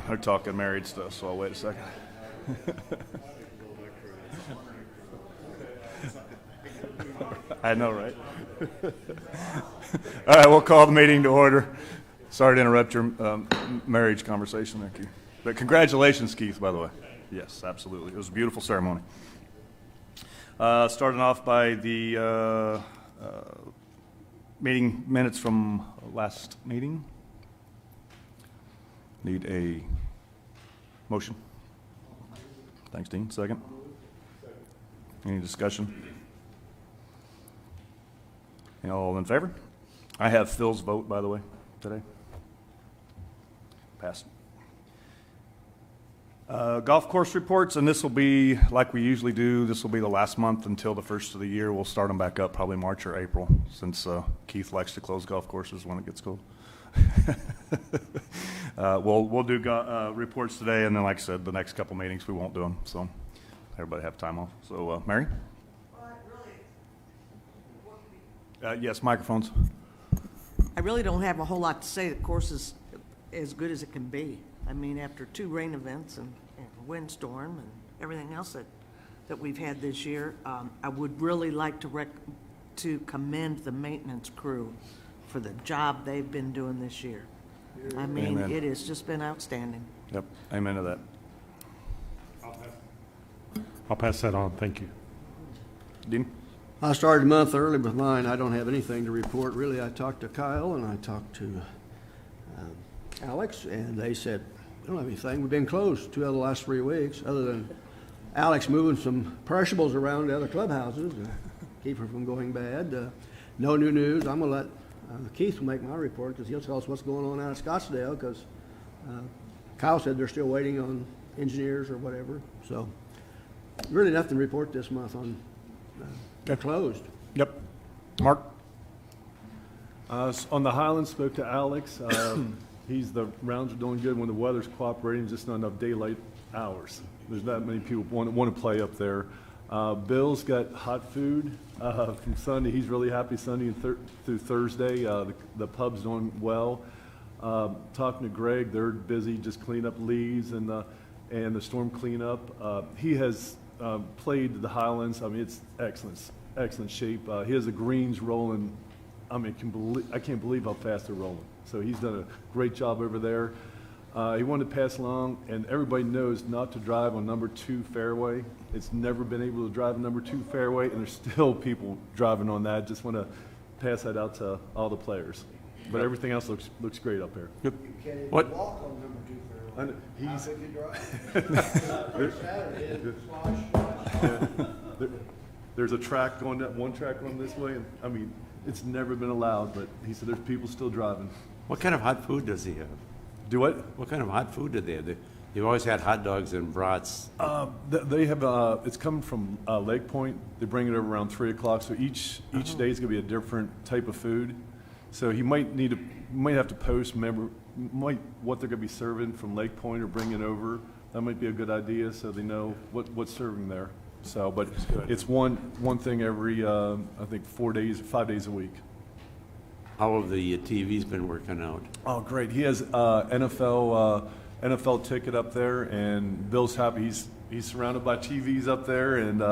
they're talking married stuff, so I'll wait a second. I know, right? All right, we'll call the meeting to order. Sorry to interrupt your marriage conversation there, Keith. But congratulations, Keith, by the way. Yes, absolutely. It was a beautiful ceremony. Starting off by the meeting minutes from last meeting. Need a motion. Thanks, Dean. Second. Any discussion? All in favor? I have Phil's vote, by the way, today. Passed. Golf course reports, and this will be like we usually do. This will be the last month until the first of the year. We'll start them back up probably March or April, since Keith likes to close golf courses when it gets cold. We'll do reports today, and then, like I said, the next couple meetings we won't do them. So everybody have time off. So, Mary? Yes, microphones. I really don't have a whole lot to say. The course is as good as it can be. I mean, after 2 rain events and a windstorm and everything else that we've had this year, I would really like to commend the maintenance crew for the job they've been doing this year. I mean, Amen. It has just been outstanding. Yep, amen to that. I'll pass that on. Thank you. Dean? I started a month early with mine. I don't have anything to report, really. I talked to Kyle and I talked to Alex, and they said, we don't have anything. We've been closed 2 out of the last 3 weeks, other than Alex moving some perishables around to other clubhouses to keep her from going bad. No new news. I'm going to let Keith make my report because he'll tell us what's going on out of Scottsdale, because Kyle said they're still waiting on engineers or whatever. So really nothing to report this month on. They're closed. Yep. Mark? On the Highlands, spoke to Alex. The rounds are doing good when the weather's cooperating, just not enough daylight hours. There's not many people want to play up there. Bill's got hot food from Sunday. He's really happy Sunday and through Thursday. The pub's doing well. Talking to Greg, they're busy just cleaning up leaves and the storm cleanup. He has played the Highlands. I mean, it's excellent shape. He has the greens rolling. I mean, I can't believe how fast they're rolling. So he's done a great job over there. He wanted to pass along, and everybody knows not to drive on number 2 fairway. It's never been able to drive a number 2 fairway, and there's still people driving on that. Just want to pass that out to all the players. But everything else looks great up here. Yep. You can't even What? walk on number 2 fairway. He's How could you drive? Saturday, slosh. There's a track going that one track going this way, and I mean, it's never been allowed. But he said there's people still driving. What kind of hot food does he have? Do what? What kind of hot food do they have? They've always had hot dogs and brats. They have. It's coming from Lake Point. They bring it over around 3 o'clock. So each day is going to be a different type of food. So he might have to post what they're going to be serving from Lake Point or bring it over. That might be a good idea, so they know what's serving there. So, but it's one thing every I think 5 days a week. How have the TV's been working out? Oh, great! He has NFL ticket up there, and Bill's happy. He's surrounded by TVs up there, and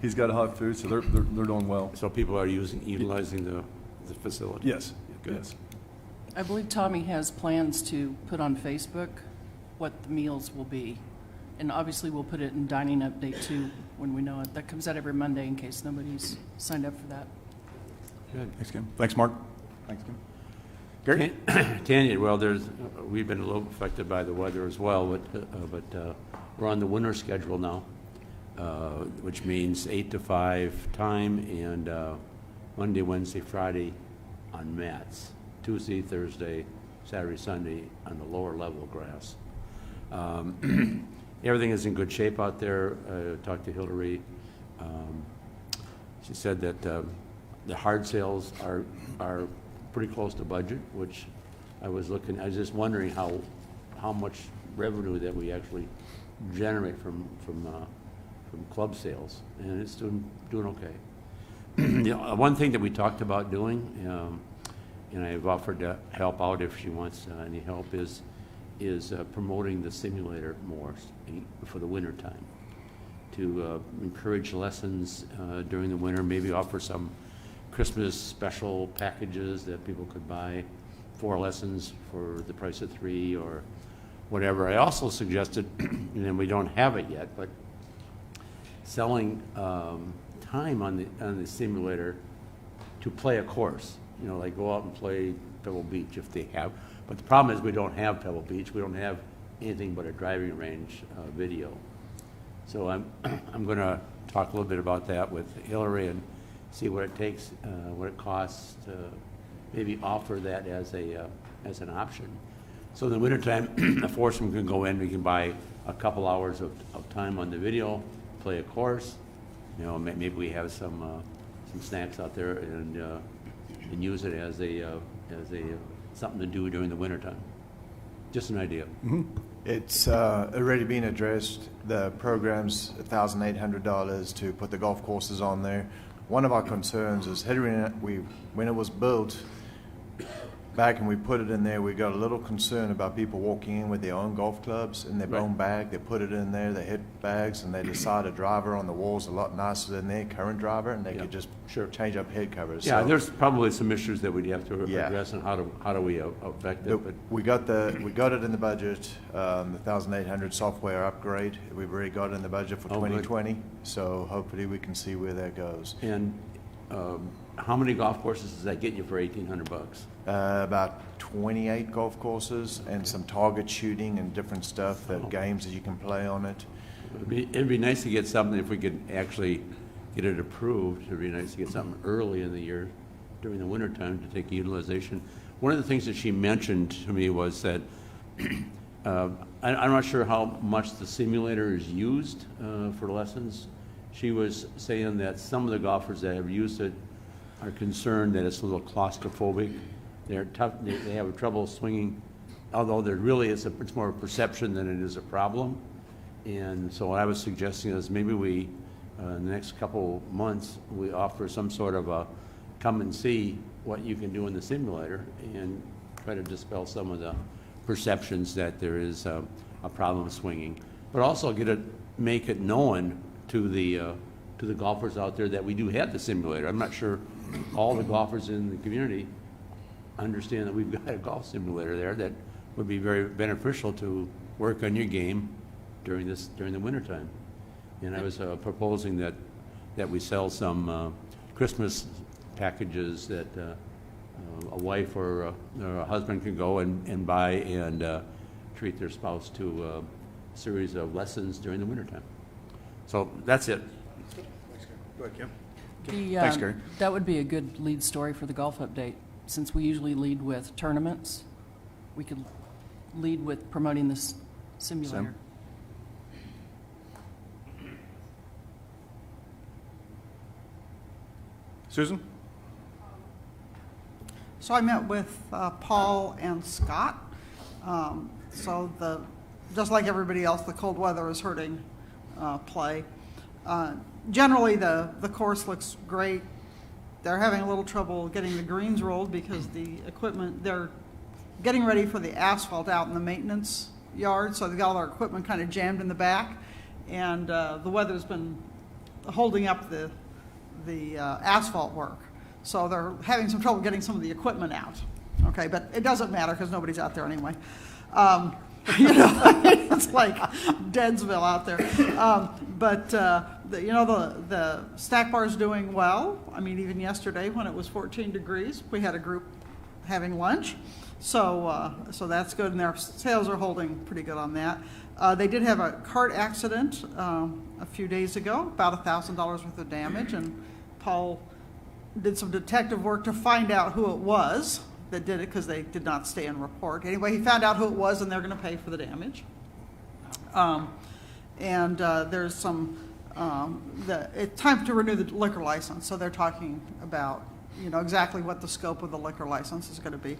he's got hot food, so they're doing well. So people are utilizing the facility. Yes. Good. Yes. I believe Tommy has plans to put on Facebook what the meals will be. And obviously we'll put it in Dining Update too when we know it. That comes out every Monday in case nobody's signed up for that. Good. Thanks, Kim. Thanks, Mark. Thanks, Kim. Gary? Tanya, well, we've been a little affected by the weather as well, but we're on the winter schedule now, which means 8 to 5 time, and Monday, Wednesday, Friday on mats, Tuesday, Thursday, Saturday, Sunday on the lower level grass. Everything is in good shape out there. Talked to Hillary. She said that the hard sales are pretty close to budget, which I was just wondering how much revenue that we actually generate from club sales, and it's doing okay. One thing that we talked about doing, and I've offered to help out if she wants any help, is is promoting the simulator more for the winter time, to encourage lessons during the winter, maybe offer some Christmas special packages that people could buy, 4 lessons for the price of 3 or whatever. I also suggested, and we don't have it yet, but selling time on the simulator to play a course. You know, like go out and play Pebble Beach if they have. But the problem is we don't have Pebble Beach. We don't have anything but a driving range video. So I'm going to talk a little bit about that with Hillary and see what it takes, what it costs to maybe offer that as an option. So in the wintertime, a foursome can go in, we can buy a couple hours of time on the video, play a course. You know, maybe we have some snacks out there and use it as a something to do during the wintertime. Just an idea. It's already been addressed. The program's $1,800 to put the golf courses on there. One of our concerns is when it was built, back and we put it in there, we got a little concern about people walking in with their own golf clubs in their own bag. They put it in there, they hit bags, and they decide a driver on the wall's a lot nicer than their current driver, and they could just change up head covers. Yeah, So there's probably some issues that we'd have to address, and how do we affect it? But we got it in the budget, the 1,800 software upgrade. We've already got it in the budget for Oh, good. 2020, so hopefully we can see where that goes. And how many golf courses does that get you for $1,800? About 28 golf courses and some target shooting and different stuff, games that you can play on it. It'd be nice to get something, if we could actually get it approved, it'd be nice to get something early in the year during the wintertime to take utilization. One of the things that she mentioned to me was that I'm not sure how much the simulator is used for lessons. She was saying that some of the golfers that have used it are concerned that it's a little claustrophobic. They're tough. They have trouble swinging, although there really is it's more a perception than it is a problem. And so what I was suggesting is maybe we, in the next couple months, we offer some sort of a come and see what you can do in the simulator and try to dispel some of the perceptions that there is a problem swinging, but also make it known to the golfers out there that we do have the simulator. I'm not sure all the golfers in the community understand that we've got a golf simulator there that would be very beneficial to work on your game during the wintertime. And I was proposing that we sell some Christmas packages that a wife or a husband can go and buy and treat their spouse to a series of lessons during the wintertime. So that's it. Go ahead, Kim. Thanks, Gary. That would be a good lead story for the golf update. Since we usually lead with tournaments, we could lead with promoting this simulator. Susan? So I met with Paul and Scott. Just like everybody else, the cold weather is hurting play. Generally, the course looks great. They're having a little trouble getting the greens rolled because the equipment, they're getting ready for the asphalt out in the maintenance yard, so they've got all their equipment kind of jammed in the back, and the weather's been holding up the asphalt work. So they're having some trouble getting some of the equipment out. Okay, but it doesn't matter because nobody's out there anyway. It's like Deadsville out there. The stack bar is doing well. I mean, even yesterday when it was 14 degrees, we had a group having lunch. So that's good, and their sales are holding pretty good on that. They did have a cart accident a few days ago, about $1,000 worth of damage, and Paul did some detective work to find out who it was that did it, because they did not stay and report. Anyway, he found out who it was, and they're going to pay for the damage. There's some, it's time to renew the liquor license, so they're talking about, exactly what the scope of the liquor license is going to be.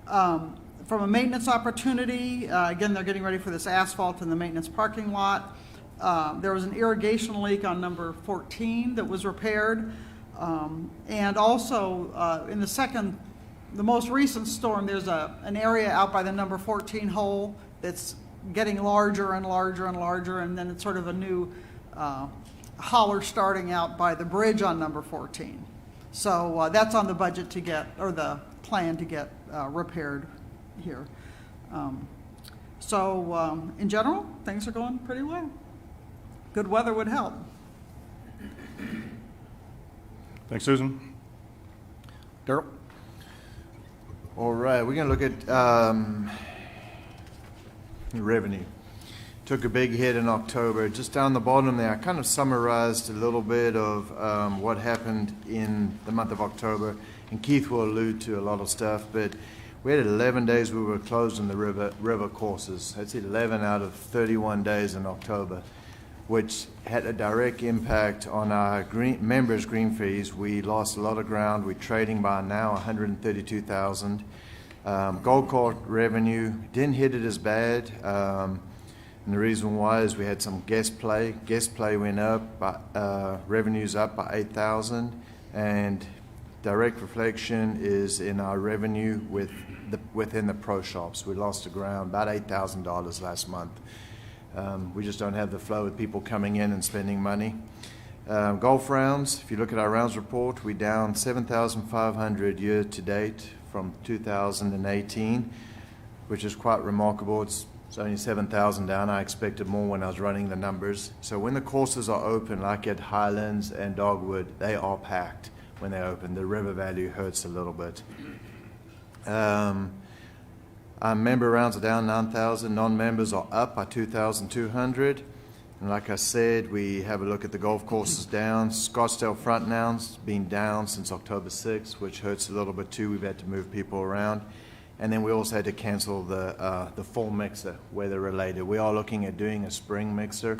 From a maintenance opportunity, again, they're getting ready for this asphalt in the maintenance parking lot. There was an irrigation leak on number 14 that was repaired. And also, in the second the most recent storm, there's an area out by the number 14 hole that's getting larger and larger and larger, and then it's sort of a new holler starting out by the bridge on number 14. So that's on the budget to get, or the plan to get repaired here. So in general, things are going pretty well. Good weather would help. Thanks, Susan. Daryl? All right, we're going to look at revenue. Took a big hit in October. Just down the bottom there, I kind of summarized a little bit of what happened in the month of October, and Keith will allude to a lot of stuff, but we had 11 days we were closed on the river courses. That's 11 out of 31 days in October, which had a direct impact on our members' green fees. We lost a lot of ground. We're trading by now 132,000. Gold court revenue didn't hit it as bad. And the reason why is we had some guest play. Guest play went up, revenue's up by 8,000, and direct reflection is in our revenue within the pro shops. We lost the ground, about $8,000 last month. We just don't have the flow of people coming in and spending money. Golf rounds, if you look at our rounds report, we're down 7,500 year to date from 2018, which is quite remarkable. It's only 7,000 down. I expected more when I was running the numbers. So when the courses are open, like at Highlands and Dogwood, they are packed when they open. The river value hurts a little bit. Our member rounds are down 9,000. Non-members are up by 2,200. And like I said, we have a look at the golf courses down. Scottsdale Front Now's been down since October 6th, which hurts a little bit too. We've had to move people around. And then we also had to cancel the fall mixer, weather related. We are looking at doing a spring mixer.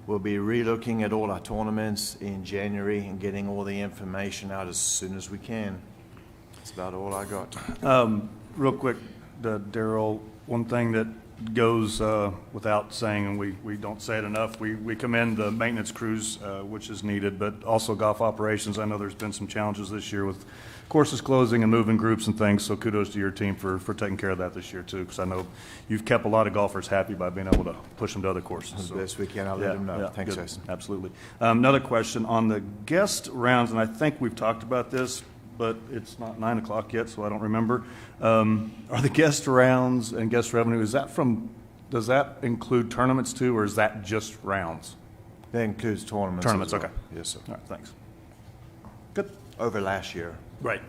We'll be re-looking at all our tournaments in January and getting all the information out as soon as we can. That's about all I got. Real quick, Daryl, one thing that goes without saying, and we don't say it enough, we commend the maintenance crews, which is needed, but also golf operations. I know there's been some challenges this year with courses closing and moving groups and things, so kudos to your team for taking care of that this year too, because I know you've kept a lot of golfers happy by being able to push them to other courses. As best we can, I'll let them know. Thanks, good. Jason. Absolutely. Another question on the guest rounds, and I think we've talked about this, but it's not 9 o'clock yet, so I don't remember. Are the guest rounds and guest revenue, does that include tournaments too, or is that just rounds? That includes tournaments. Tournaments, as well. okay. Yes, sir. All right, thanks. Good. Over last year. Right.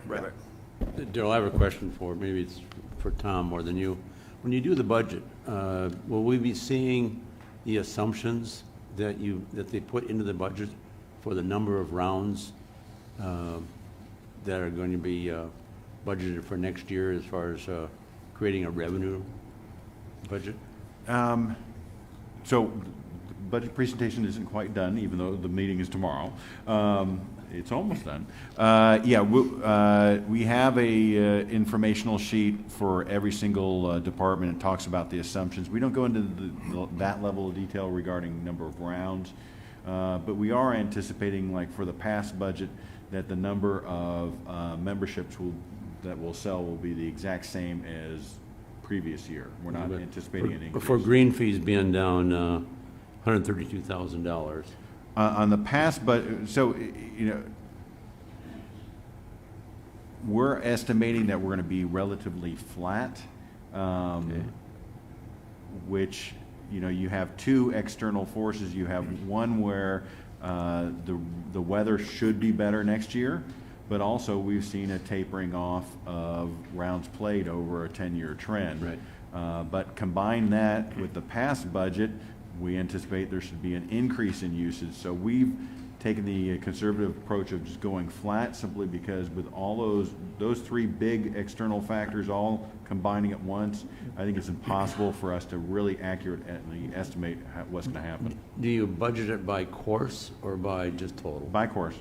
Daryl, I have a question maybe it's for Tom more than you. When you do the budget, will we be seeing the assumptions that they put into the budget for the number of rounds that are going to be budgeted for next year as far as creating a revenue budget? So the budget presentation isn't quite done, even though the meeting is tomorrow. It's almost done. We have a informational sheet for every single department. It talks about the assumptions. We don't go into that level of detail regarding number of rounds, but we are anticipating, like for the past budget, that the number of memberships that we'll sell will be the exact same as previous year. We're not anticipating an increase. For green fees being down $132,000. On the past, so, we're estimating that we're going to be relatively flat, which, you have two external forces. You have one where the weather should be better next year, but also we've seen a tapering off of rounds played over a 10-year trend. Right. But combine that with the past budget, we anticipate there should be an increase in usage. So we've taken the conservative approach of just going flat, simply because with all those three big external factors all combining at once, I think it's impossible for us to really accurately estimate what's going to happen. Do you budget it by course or by just total? By course.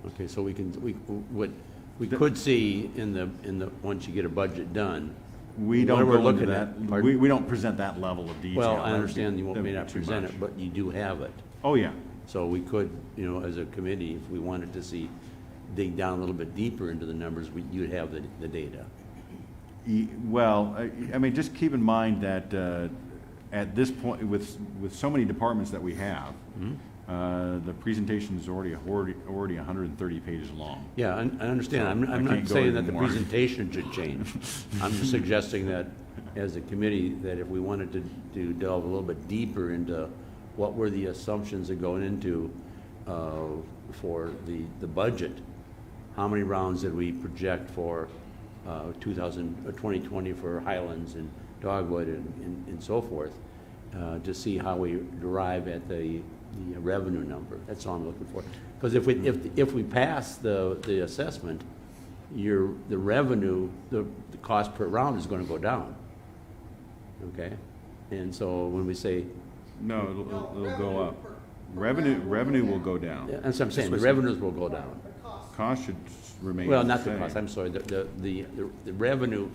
Okay, so we could see in the once you get a budget done. We don't What we're go into looking that. at, pardon? We don't present that level of detail. Well, I That would understand be- you that may would not be too present much. it, but you do have it. Oh, yeah. So we could, as a committee, if we wanted to see dig down a little bit deeper into the numbers, you'd have the data. Well, I mean, just keep in mind that at this point, with so many departments that we have, the presentation is already 130 pages long. Yeah, I understand. I I'm can't not go saying that the anymore. presentation should change. I'm just suggesting that as a committee, that if we wanted to delve a little bit deeper into what were the assumptions that going into for the budget, how many rounds did we project for 2020 for Highlands and Dogwood and so forth, to see how we derive at the revenue number. That's all I'm looking for. Because if we pass the assessment, the revenue, the cost per round is going to go down. Okay, and so when we say, No, it'll go up. Revenue will go down. that's what I'm saying, the revenues will go down. Cost should remain Well, the not the same. cost, I'm sorry, the revenue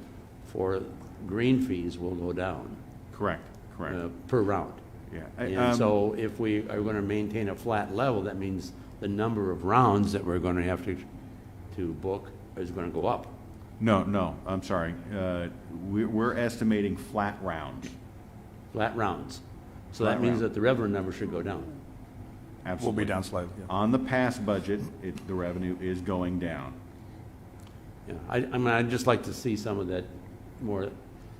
for green fees will go down Correct. per round. Yeah. And so if we are going to maintain a flat level, that means the number of rounds that we're going to have to book is going to go up. No, I'm sorry. We're estimating flat rounds. Flat rounds. So that Flat means round. that the revenue number should go down. We'll Absolutely. be down slightly. Yeah. On the past budget, the revenue is going down. Yeah, I mean, I'd just like to see some of that more,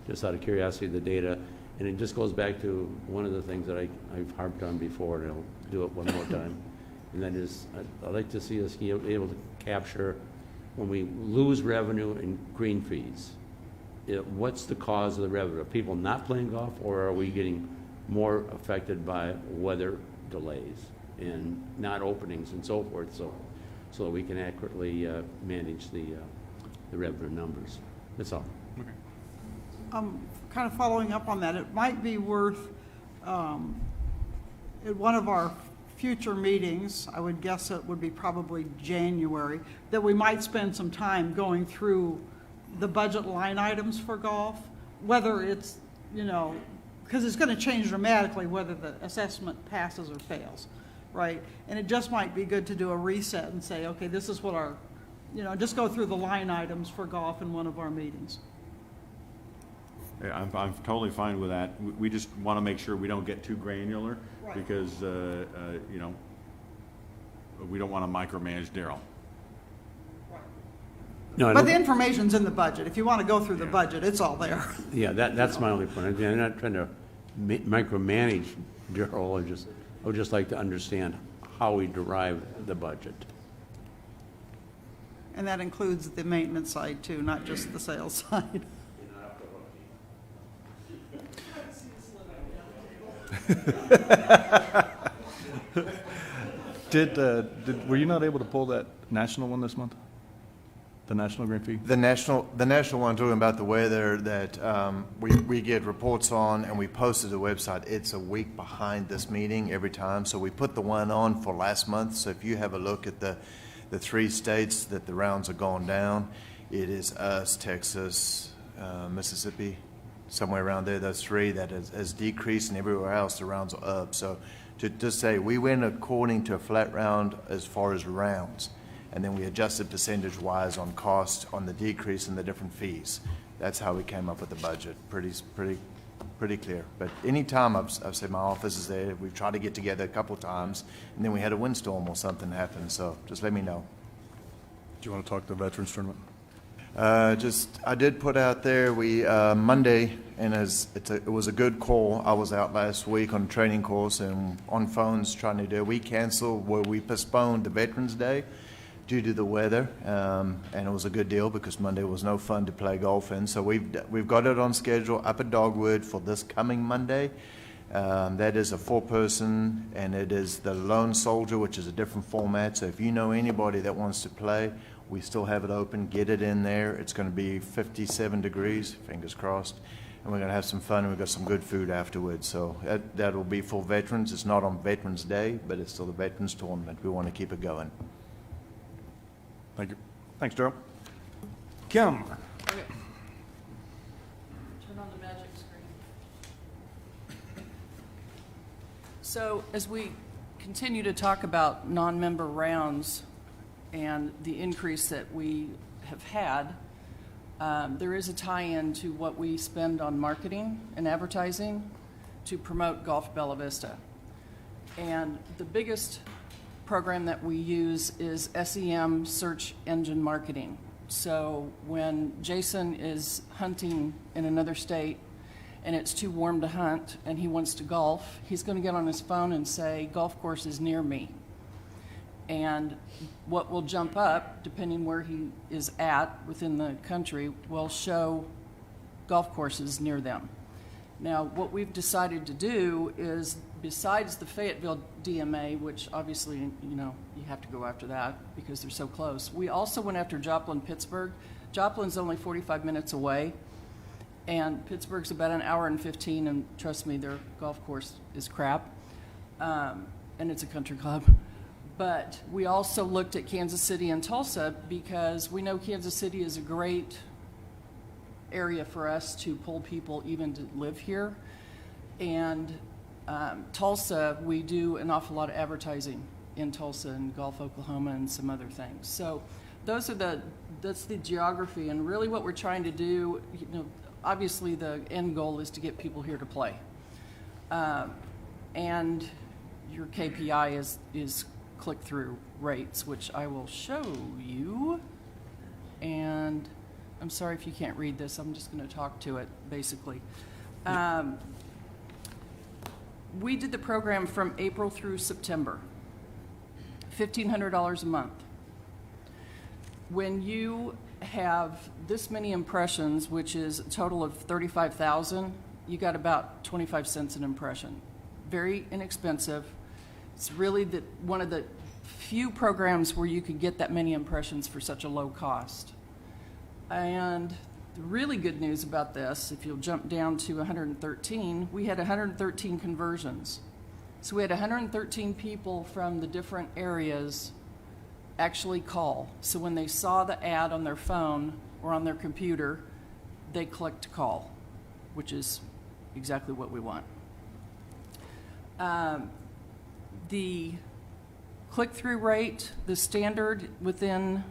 just out of curiosity, the data. And it just goes back to one of the things that I've harped on before, and I'll do it one more time. And that is, I'd like to see us be able to capture, when we lose revenue in green fees, what's the cause of the revenue? Are people not playing golf, or are we getting more affected by weather delays and not openings and so forth, so that we can accurately manage the revenue numbers? That's all. Kind of following up on that, it might be worth, at one of our future meetings, I would guess it would be probably January, that we might spend some time going through the budget line items for golf, whether it's, because it's going to change dramatically whether the assessment passes or fails, right? And it just might be good to do a reset and say, okay, this is what our, just go through the line items for golf in one of our meetings. Yeah, I'm totally fine with that. We just want to make sure we don't get too granular, Right. because, we don't want to micromanage Daryl. No, I But don't- the information's in the budget. If you want to go through the budget, it's all there. Yeah, that's my only point. Again, I'm not trying to micromanage Daryl. I would just like to understand how we derive the budget. And that includes the maintenance side too, not just the sales side. Were you not able to pull that national one this month? The national green fee? The national one, talking about the weather that we get reports on and we post to the website, it's a week behind this meeting every time. So we put the one on for last month. So if you have a look at the 3 states that the rounds are going down, it is us, Texas, Mississippi, somewhere around there. Those 3 that has decreased, and everywhere else the rounds are up. So to just say we went according to a flat round as far as rounds, and then we adjusted percentage-wise on cost, on the decrease in the different fees. That's how we came up with the budget. Pretty clear. But anytime I've said my office is there, we've tried to get together a couple times, and then we had a windstorm or something happen. So just let me know. Do you want to talk the Veterans Tournament? I did put out there, Monday, and it was a good call. I was out last week on a training course and on phones trying to do, we canceled, where we postponed the Veterans Day due to the weather, and it was a good deal because Monday was no fun to play golf in. So we've got it on schedule up at Dogwood for this coming Monday. That is a 4-person, and it is the Lone Soldier, which is a different format. So if you know anybody that wants to play, we still have it open. Get it in there. It's going to be 57 degrees, fingers crossed, and we're going to have some fun, and we've got some good food afterwards. So that will be for veterans. It's not on Veterans Day, but it's still the Veterans Tournament. We want to keep it going. Thank you. Thanks, Daryl. Kim? Okay. Turn on the magic screen. So as we continue to talk about non-member rounds, and the increase that we have had, there is a tie-in to what we spend on marketing and advertising to promote Golf Bella Vista. And the biggest program that we use is SEM, search engine marketing. So when Jason is hunting in another state and it's too warm to hunt and he wants to golf, he's going to get on his phone and say, golf course is near me. And what will jump up, depending where he is at within the country, will show golf courses near them. Now, what we've decided to do is, besides the Fayetteville DMA, which obviously, you have to go after that because they're so close, we also went after Joplin, Pittsburgh. Joplin's only 45 minutes away, and Pittsburgh's about an hour and 15, and trust me, their golf course is crap, and it's a country club. But we also looked at Kansas City and Tulsa because we know Kansas City is a great area for us to pull people even to live here. And Tulsa, we do an awful lot of advertising in Tulsa and Gulf, Oklahoma, and some other things. So that's the geography, and really what we're trying to do, obviously the end goal is to get people here to play. And your KPI is click-through rates, which I will show you. And I'm sorry if you can't read this. I'm just going to talk to it, basically. We did the program from April through September, $1,500 a month. When you have this many impressions, which is a total of 35,000, you got about 25 cents an impression. Very inexpensive. It's really one of the few programs where you could get that many impressions for such a low cost. And the really good news about this, if you'll jump down to 113, we had 113 conversions. So we had 113 people from the different areas actually call. So when they saw the ad on their phone or on their computer, they clicked call, which is exactly what we want. The click-through rate, the standard within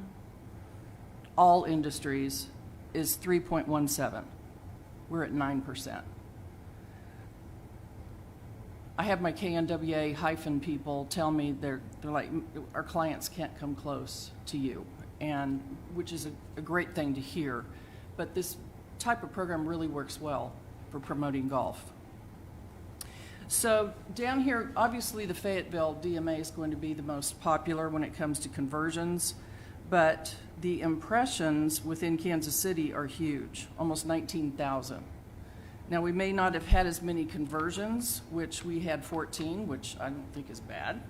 all industries, is 3.17. We're at 9%. I have my KNWA hyphen people tell me they're like, our clients can't come close to you, and which is a great thing to hear. But this type of program really works well for promoting golf. So down here, obviously the Fayetteville DMA is going to be the most popular when it comes to conversions, but the impressions within Kansas City are huge, almost 19,000. Now, we may not have had as many conversions, which we had 14, which I don't think is bad,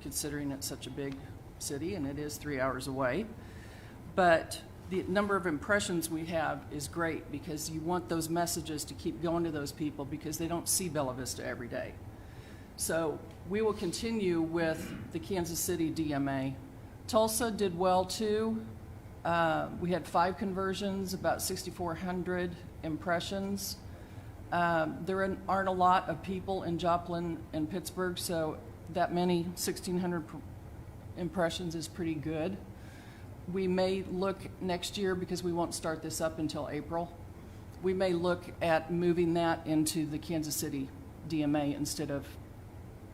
considering it's such a big city and it is 3 hours away. But the number of impressions we have is great because you want those messages to keep going to those people because they don't see Bella Vista every day. So we will continue with the Kansas City DMA. Tulsa did well too. We had 5 conversions, about 6,400 impressions. There aren't a lot of people in Joplin and Pittsburgh, so that many 1,600 impressions is pretty good. We may look next year, because we won't start this up until April, we may look at moving that into the Kansas City DMA instead of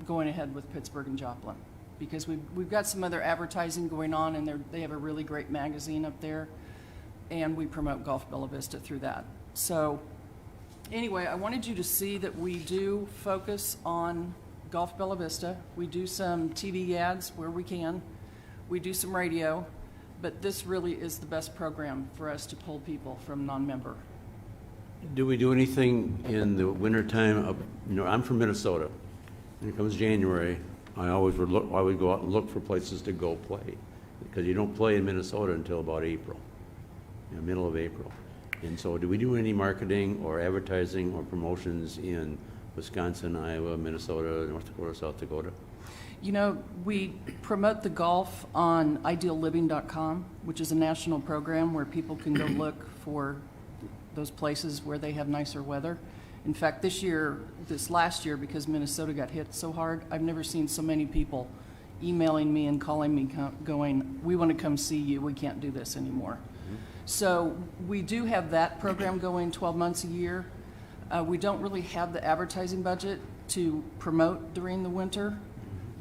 going ahead with Pittsburgh and Joplin, because we've got some other advertising going on, and they have a really great magazine up there, and we promote Golf Bella Vista through that. So anyway, I wanted you to see that we do focus on Golf Bella Vista. We do some TV ads where we can. We do some radio. But this really is the best program for us to pull people from non-member. Do we do anything in the wintertime? I'm from Minnesota. When it comes January, I would go out and look for places to go play, because you don't play in Minnesota until about April, middle of April. And so do we do any marketing or advertising or promotions in Wisconsin, Iowa, Minnesota, North Dakota, South Dakota? We promote the golf on idealliving.com, which is a national program where people can go look for those places where they have nicer weather. In fact, this last year, because Minnesota got hit so hard, I've never seen so many people emailing me and calling me going, we want to come see you, we can't do this anymore. So we do have that program going 12 months a year. We don't really have the advertising budget to promote during the winter,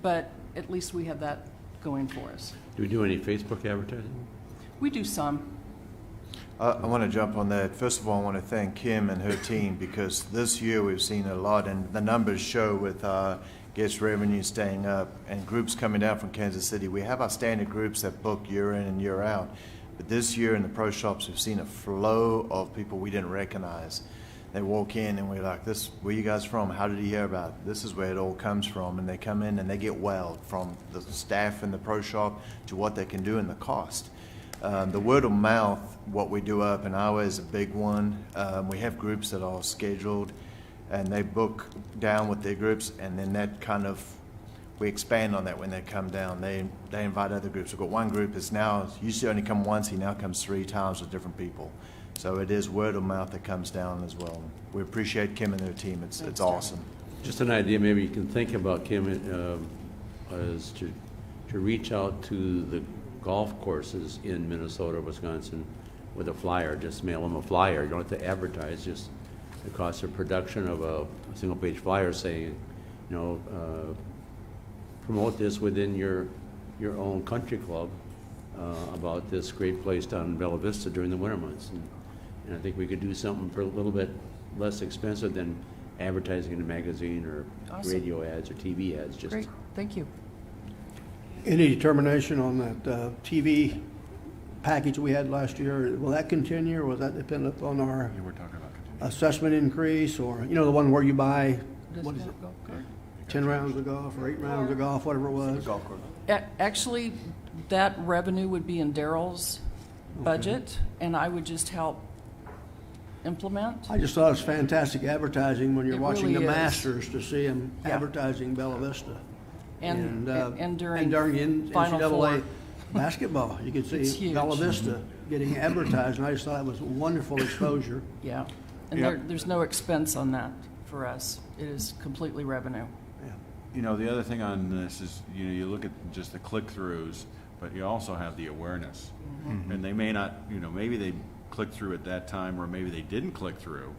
but at least we have that going for us. Do we do any Facebook advertising? We do some. I want to jump on that. First of all, I want to thank Kim and her team because this year we've seen a lot, and the numbers show with guest revenue staying up and groups coming down from Kansas City. We have our standard groups that book year in and year out, but this year in the pro shops we've seen a flow of people we didn't recognize. They walk in and we're like, "This, where you guys from? How did you hear about it? This is where it all comes from." And they come in and they get wowed from the staff in the pro shop to what they can do and the cost. The word of mouth, what we do up in Iowa is a big one. We have groups that are scheduled and they book down with their groups, and then that kind of, we expand on that when they come down. They invite other groups. We've got one group that's now, used to only come once, he now comes 3 times with different people. So it is word of mouth that comes down as well. We appreciate Kim and their team. It's awesome. Just an idea, maybe you can think about, Kim, is to reach out to the golf courses in Minnesota, Wisconsin with a flyer. Just mail them a flyer. You don't have to advertise, just the cost of production of a single-page flyer saying, promote this within your own country club about this great place down in Bella Vista during the winter months. And I think we could do something for a little bit less expensive than advertising in a magazine or Awesome. radio ads or TV ads. Just Great, thank you. Any determination on that TV package we had last year? Will that continue, or will that depend upon our Yeah, we're talking about continuing. assessment increase, or, the one where you buy, what is it, Golf cart. 10 rounds of golf or 8 rounds of golf, whatever it was? Actually, that revenue would be in Daryl's budget, and I would just help implement. I just thought it was fantastic advertising when you're It watching the really is. Masters to see them Yeah. advertising Bella Vista. And during during Final NCAA Four. basketball, you could It's see huge. Bella Vista getting advertised, and I just thought it was wonderful exposure. Yeah, and there's no expense on that for us. It is completely revenue. The other thing on this is, you look at just the click-throughs, but you also have the awareness. And they may not, maybe they clicked through at that time, or maybe they didn't click through.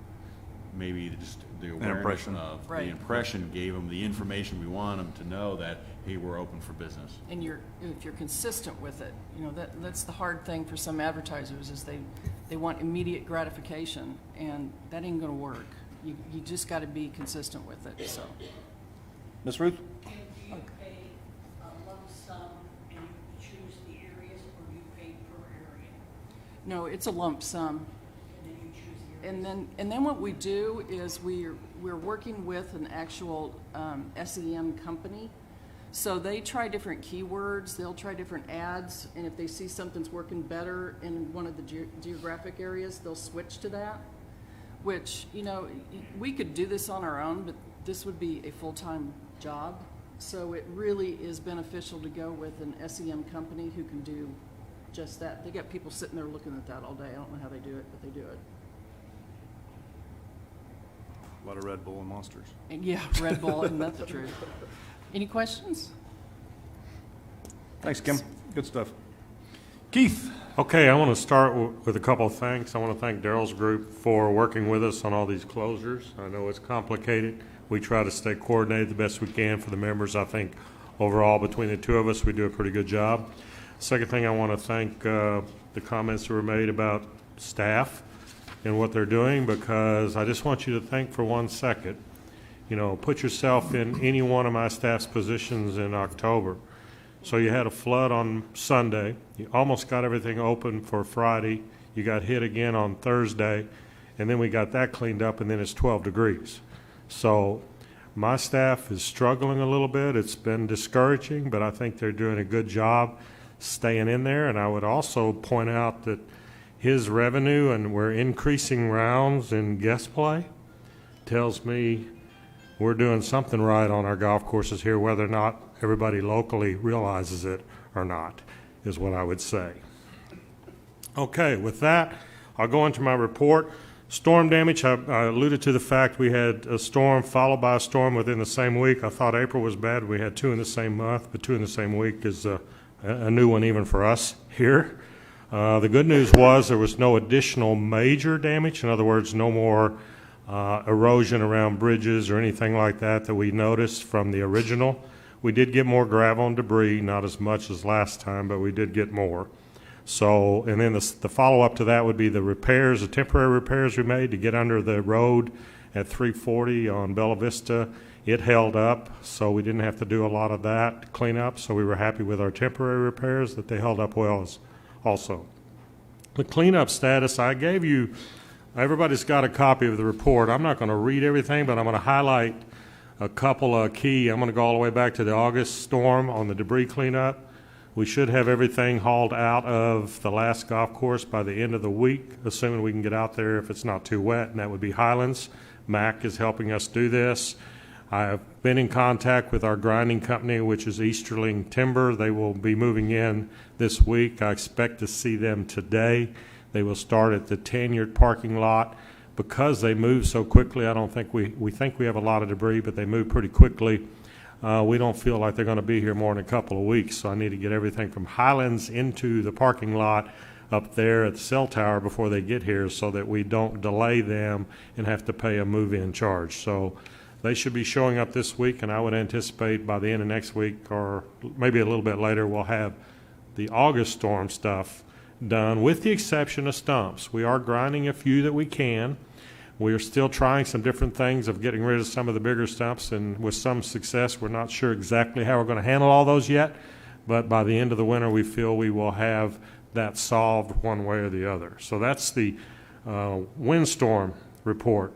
Maybe just the awareness impression. of Right. the impression gave them the information we want them to know that, hey, we're open for business. And if you're consistent with it, that's the hard thing for some advertisers is they want immediate gratification, and that ain't gonna work. You just gotta be consistent with it, so. Ms. Ruth? Do you pay a lump sum and you choose the areas, or do you pay per area? No, it's a lump sum. And then you choose the areas? And then what we do is we're working with an actual SEM company. So they try different keywords, they'll try different ads, and if they see something's working better in one of the geographic areas, they'll switch to that. Which, we could do this on our own, but this would be a full-time job. So it really is beneficial to go with an SEM company who can do just that. They got people sitting there looking at that all day. I don't know how they do it, but they do it. A lot of Red Bull and Monsters. And yeah, Red Bull, and that's the truth. Any questions? Thanks, Kim. Good stuff. Keith? Okay, I want to start with a couple of thanks. I want to thank Daryl's group for working with us on all these closures. I know it's complicated. We try to stay coordinated the best we can for the members. I think overall, between the two of us, we do a pretty good job. Second thing, I want to thank the comments that were made about staff and what they're doing, because I just want you to think for 1 second. Put yourself in any one of my staff's positions in October. So you had a flood on Sunday. You almost got everything open for Friday. You got hit again on Thursday, and then we got that cleaned up, and then it's 12 degrees. So my staff is struggling a little bit. It's been discouraging, but I think they're doing a good job staying in there. And I would also point out that his revenue, and we're increasing rounds in guest play, tells me we're doing something right on our golf courses here, whether or not everybody locally realizes it or not, is what I would say. Okay, with that, I'll go into my report. Storm damage, I alluded to the fact we had a storm followed by a storm within the same week. I thought April was bad. We had 2 in the same month, but 2 in the same week is a new one even for us here. The good news was there was no additional major damage. In other words, no more erosion around bridges or anything like that we noticed from the original. We did get more gravel and debris, not as much as last time, but we did get more. So, and then the follow-up to that would be the repairs, the temporary repairs we made to get under the road at 340 on Bella Vista. It held up, so we didn't have to do a lot of that cleanup, so we were happy with our temporary repairs that they held up well also. The cleanup status, I gave you, everybody's got a copy of the report. I'm not going to read everything, but I'm going to highlight a couple of key. I'm going to go all the way back to the August storm on the debris cleanup. We should have everything hauled out of the last golf course by the end of the week, assuming we can get out there if it's not too wet, and that would be Highlands. Mac is helping us do this. I have been in contact with our grinding company, which is Easterling Timber. They will be moving in this week. I expect to see them today. They will start at the Tanyard parking lot. Because they move so quickly, I don't think we think we have a lot of debris, but they move pretty quickly. We don't feel like they're going to be here more than a couple of weeks, so I need to get everything from Highlands into the parking lot up there at the cell tower before they get here so that we don't delay them and have to pay a move-in charge. So they should be showing up this week, and I would anticipate by the end of next week or maybe a little bit later we'll have the August storm stuff done, with the exception of stumps. We are grinding a few that we can. We are still trying some different things of getting rid of some of the bigger stumps, and with some success. We're not sure exactly how we're going to handle all those yet, but by the end of the winter we feel we will have that solved one way or the other. So that's the windstorm report.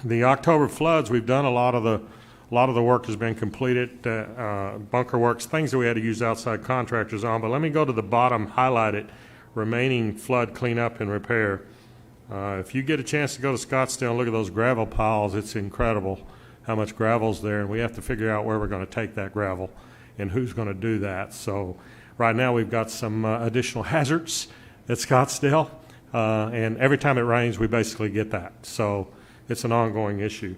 The October floods, we've done a lot of the work has been completed, bunker works, things that we had to use outside contractors on. But let me go to the bottom, highlighted, remaining flood cleanup and repair. If you get a chance to go to Scottsdale and look at those gravel piles, it's incredible how much gravel's there, and we have to figure out where we're going to take that gravel and who's going to do that. So right now we've got some additional hazards at Scottsdale, and every time it rains we basically get that. So it's an ongoing issue.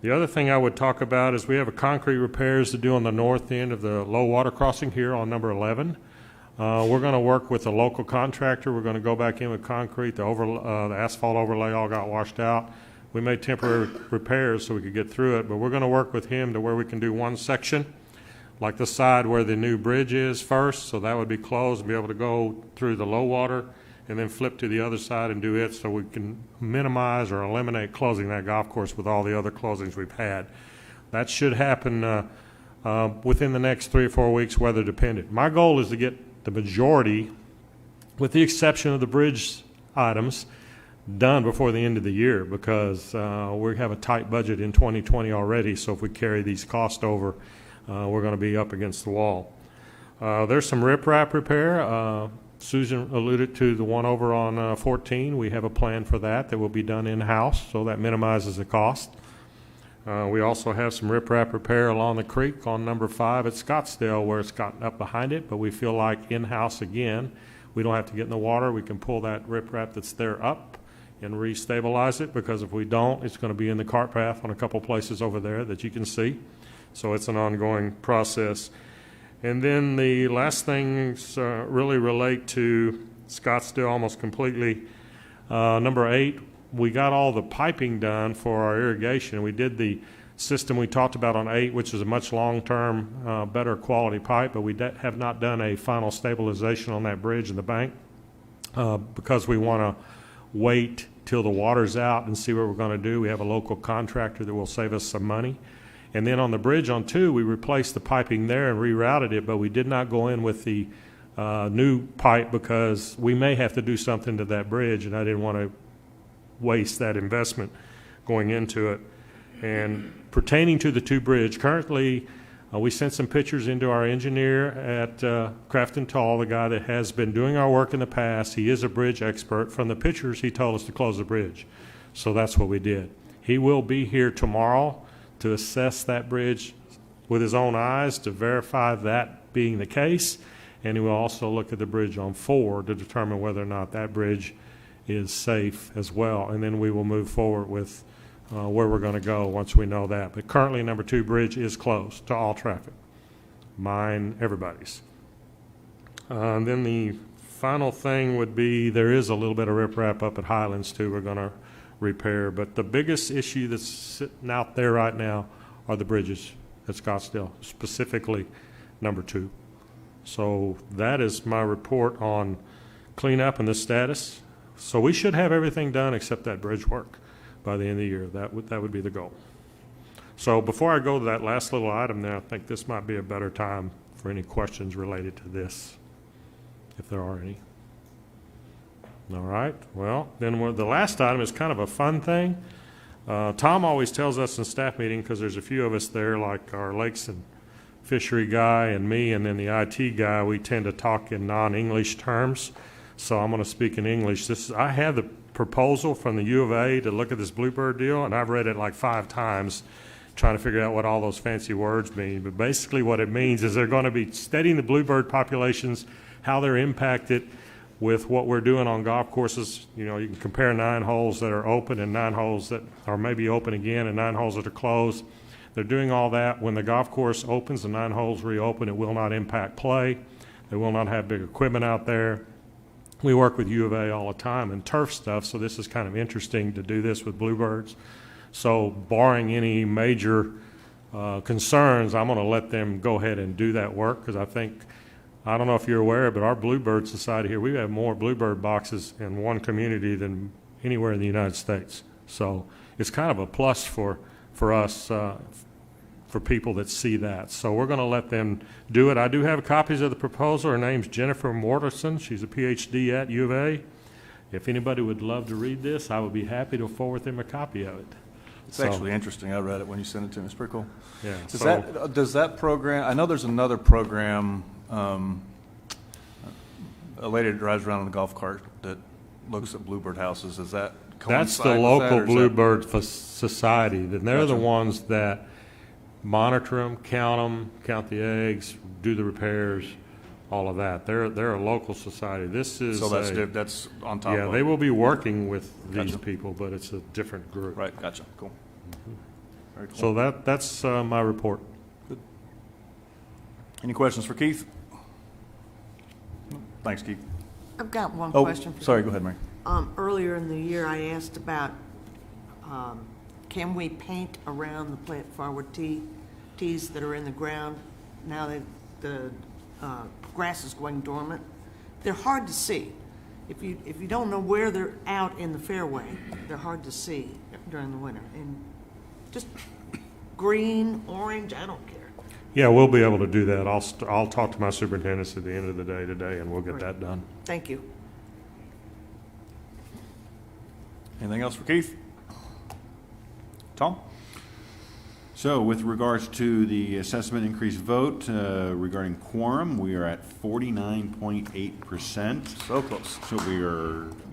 The other thing I would talk about is we have a concrete repairs to do on the north end of the low water crossing here on number 11. We're going to work with a local contractor. We're going to go back in with concrete. The asphalt overlay all got washed out. We made temporary repairs so we could get through it, but we're going to work with him to where we can do one section, like the side where the new bridge is first, so that would be closed and be able to go through the low water and then flip to the other side and do it, so we can minimize or eliminate closing that golf course with all the other closings we've had. That should happen within the next 3 or 4 weeks, weather dependent. My goal is to get the majority, with the exception of the bridge items, done before the end of the year, because we have a tight budget in 2020 already. So if we carry these costs over, we're going to be up against the wall. There's some riprap repair. Susan alluded to the one over on 14. We have a plan for that will be done in-house, so that minimizes the cost. We also have some riprap repair along the creek on number 5 at Scottsdale, where it's gotten up behind it, but we feel like in-house again, we don't have to get in the water. We can pull that riprap that's there up and re-stabilize it, because if we don't, it's going to be in the cart path on a couple places over there that you can see. So it's an ongoing process. And then the last things really relate to Scottsdale almost completely. Number 8, we got all the piping done for our irrigation. We did the system we talked about on 8, which is a much long-term, better quality pipe, but we have not done a final stabilization on that bridge in the bank because we want to wait till the water's out and see what we're going to do. We have a local contractor that will save us some money. And then on the bridge on 2, we replaced the piping there and rerouted it, but we did not go in with the new pipe because we may have to do something to that bridge, and I didn't want to waste that investment going into it. And pertaining to the 2 bridge, currently we sent some pictures into our engineer at Craft and Tall, the guy that has been doing our work in the past. He is a bridge expert. From the pictures, he told us to close the bridge. So that's what we did. He will be here tomorrow to assess that bridge with his own eyes to verify that being the case. And he will also look at the bridge on 4 to determine whether or not that bridge is safe as well. And then we will move forward with where we're going to go once we know that. But currently, number 2 bridge is closed to all traffic. Mine, everybody's. Then the final thing would be there is a little bit of riprap up at Highlands too we're going to repair. But the biggest issue that's sitting out there right now are the bridges at Scottsdale, specifically number 2. So that is my report on cleanup and the status. So we should have everything done except that bridge work by the end of the year. That would be the goal. So before I go to that last little item there, I think this might be a better time for any questions related to this, if there are any. All right. Well, then the last item is kind of a fun thing. Tom always tells us in staff meeting, because there's a few of us there, like our lakes and fishery guy and me, and then the IT guy, we tend to talk in non-English terms. So I'm going to speak in English. I have the proposal from the U of A to look at this Bluebird deal, and I've read it like 5 times, trying to figure out what all those fancy words mean. But basically what it means is they're going to be studying the bluebird populations, how they're impacted with what we're doing on golf courses. You know, you can compare 9 holes that are open and 9 holes that are maybe open again and 9 holes that are closed. They're doing all that. When the golf course opens, the 9 holes reopen, it will not impact play. They will not have big equipment out there. We work with U of A all the time in turf stuff, so this is kind of interesting to do this with bluebirds. So barring any major concerns, I'm going to let them go ahead and do that work, because I don't know if you're aware, but our Bluebird Society here, we have more bluebird boxes in one community than anywhere in the United States. So it's kind of a plus for us, for people that see that. So we're going to let them do it. I do have copies of the proposal. Her name's Jennifer Mortensen. She's a PhD at U of A. If anybody would love to read this, I would be happy to forward them a copy of it. It's actually interesting. I read it when you sent it to me. It's pretty cool. Yeah. Does that program, I know there's another program, a lady that drives around in a golf cart that looks at bluebird houses. Does that coincide That's the with local that, or is that- Bluebird Society. And they're the Gotcha. ones that monitor them, count the eggs, do the repairs, all of that. They're a local society. This is So that's on top of yeah, it. they will be working with these Gotcha. people, but it's a different group. Right, gotcha, cool. Very cool. So that's my report. Any questions for Keith? Thanks, Keith. I've got one Oh, question for you. sorry, go ahead, Mary. Earlier in the year, I asked about, can we paint around the plant forward tees that are in the ground now that the grass is going dormant? They're hard to see. If you don't know where they're out in the fairway, they're hard to see during the winter. And just green, orange, I don't care. Yeah, we'll be able to do that. I'll talk to my superintendents at the end of the day today, and we'll get that done. Thank you. Anything else for Keith? Tom? So with regards to the assessment increase vote regarding quorum, we are at 49.8%. So close. So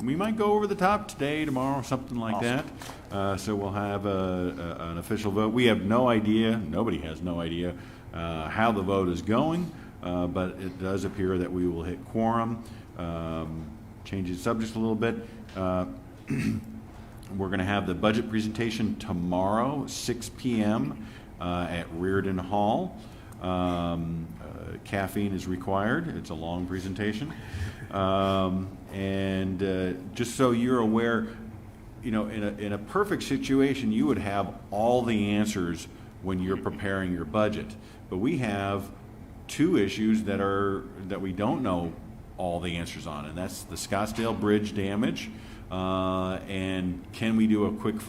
we might go over the top today, tomorrow, something like Awesome. that. So we'll have an official vote. We have no idea, nobody has no idea how the vote is going, but it does appear that we will hit quorum. Changing subjects a little bit. We're going to have the budget presentation tomorrow, 6 p.m. At Reardon Hall. Caffeine is required. It's a long presentation. Just so you're aware, you know, in a perfect situation, you would have all the answers when you're preparing your budget. But we have 2 issues that we don't know all the answers on, and that's the Scottsdale Bridge damage. And can we do a quick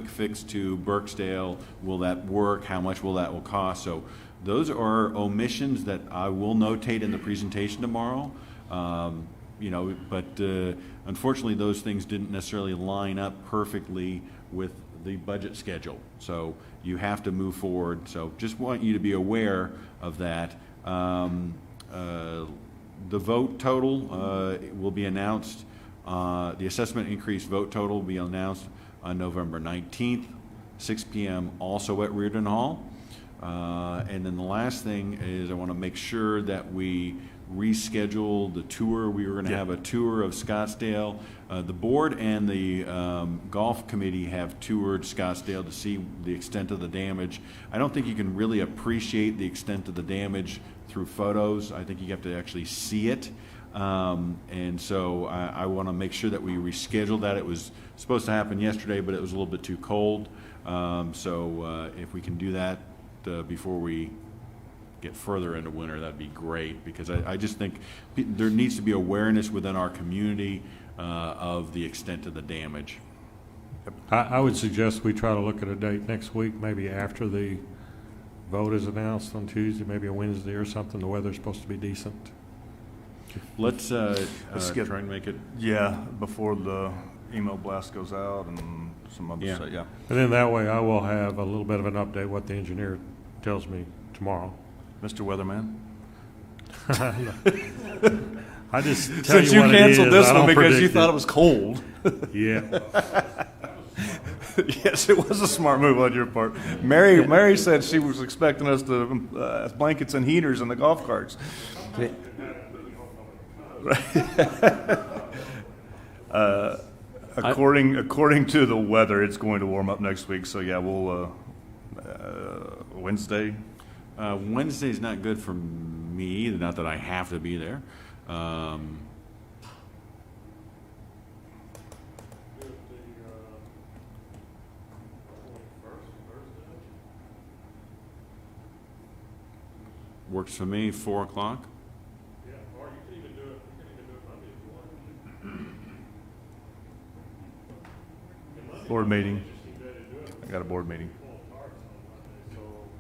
fix to Burksdale? Will that work? How much will that cost? So those are omissions that I will notate in the presentation tomorrow. You know, but unfortunately, those things didn't necessarily line up perfectly with the budget schedule. So you have to move forward. So just want you to be aware of that. The vote total will be announced. The assessment increase vote total will be announced on November 19th, 6 p.m. also at Reardon Hall. And then the last thing is I want to make sure that we reschedule the tour. We were going to have a tour of Scottsdale. The board and the golf committee have toured Scottsdale to see the extent of the damage. I don't think you can really appreciate the extent of the damage through photos. I think you have to actually see it. And so I want to make sure that we reschedule that. It was supposed to happen yesterday, but it was a little bit too cold. So if we can do that before we get further into winter, that'd be great, because I just think there needs to be awareness within our community of the extent of the damage. I would suggest we try to look at a date next week, maybe after the vote is announced on Tuesday, maybe a Wednesday or something. The weather's supposed to be decent. Let's get- try and make it. Yeah, before the email blast goes out and some other stuff, yeah. And then that way I will have a little bit of an update what the engineer tells me tomorrow. Mr. Weatherman? I just tell Since you you what it canceled is, this I one don't because you predict thought it was cold. Yeah. Yes, it was a smart move on your part. Mary said she was expecting us to have blankets and heaters in the golf carts. According to the weather, it's going to warm up next week. So yeah, we'll Wednesday. Wednesday's not good for me either, not that I have to be there. Works for me, 4 o'clock. Yeah, or you can even do it Monday if you want. Board meeting. I got a board meeting.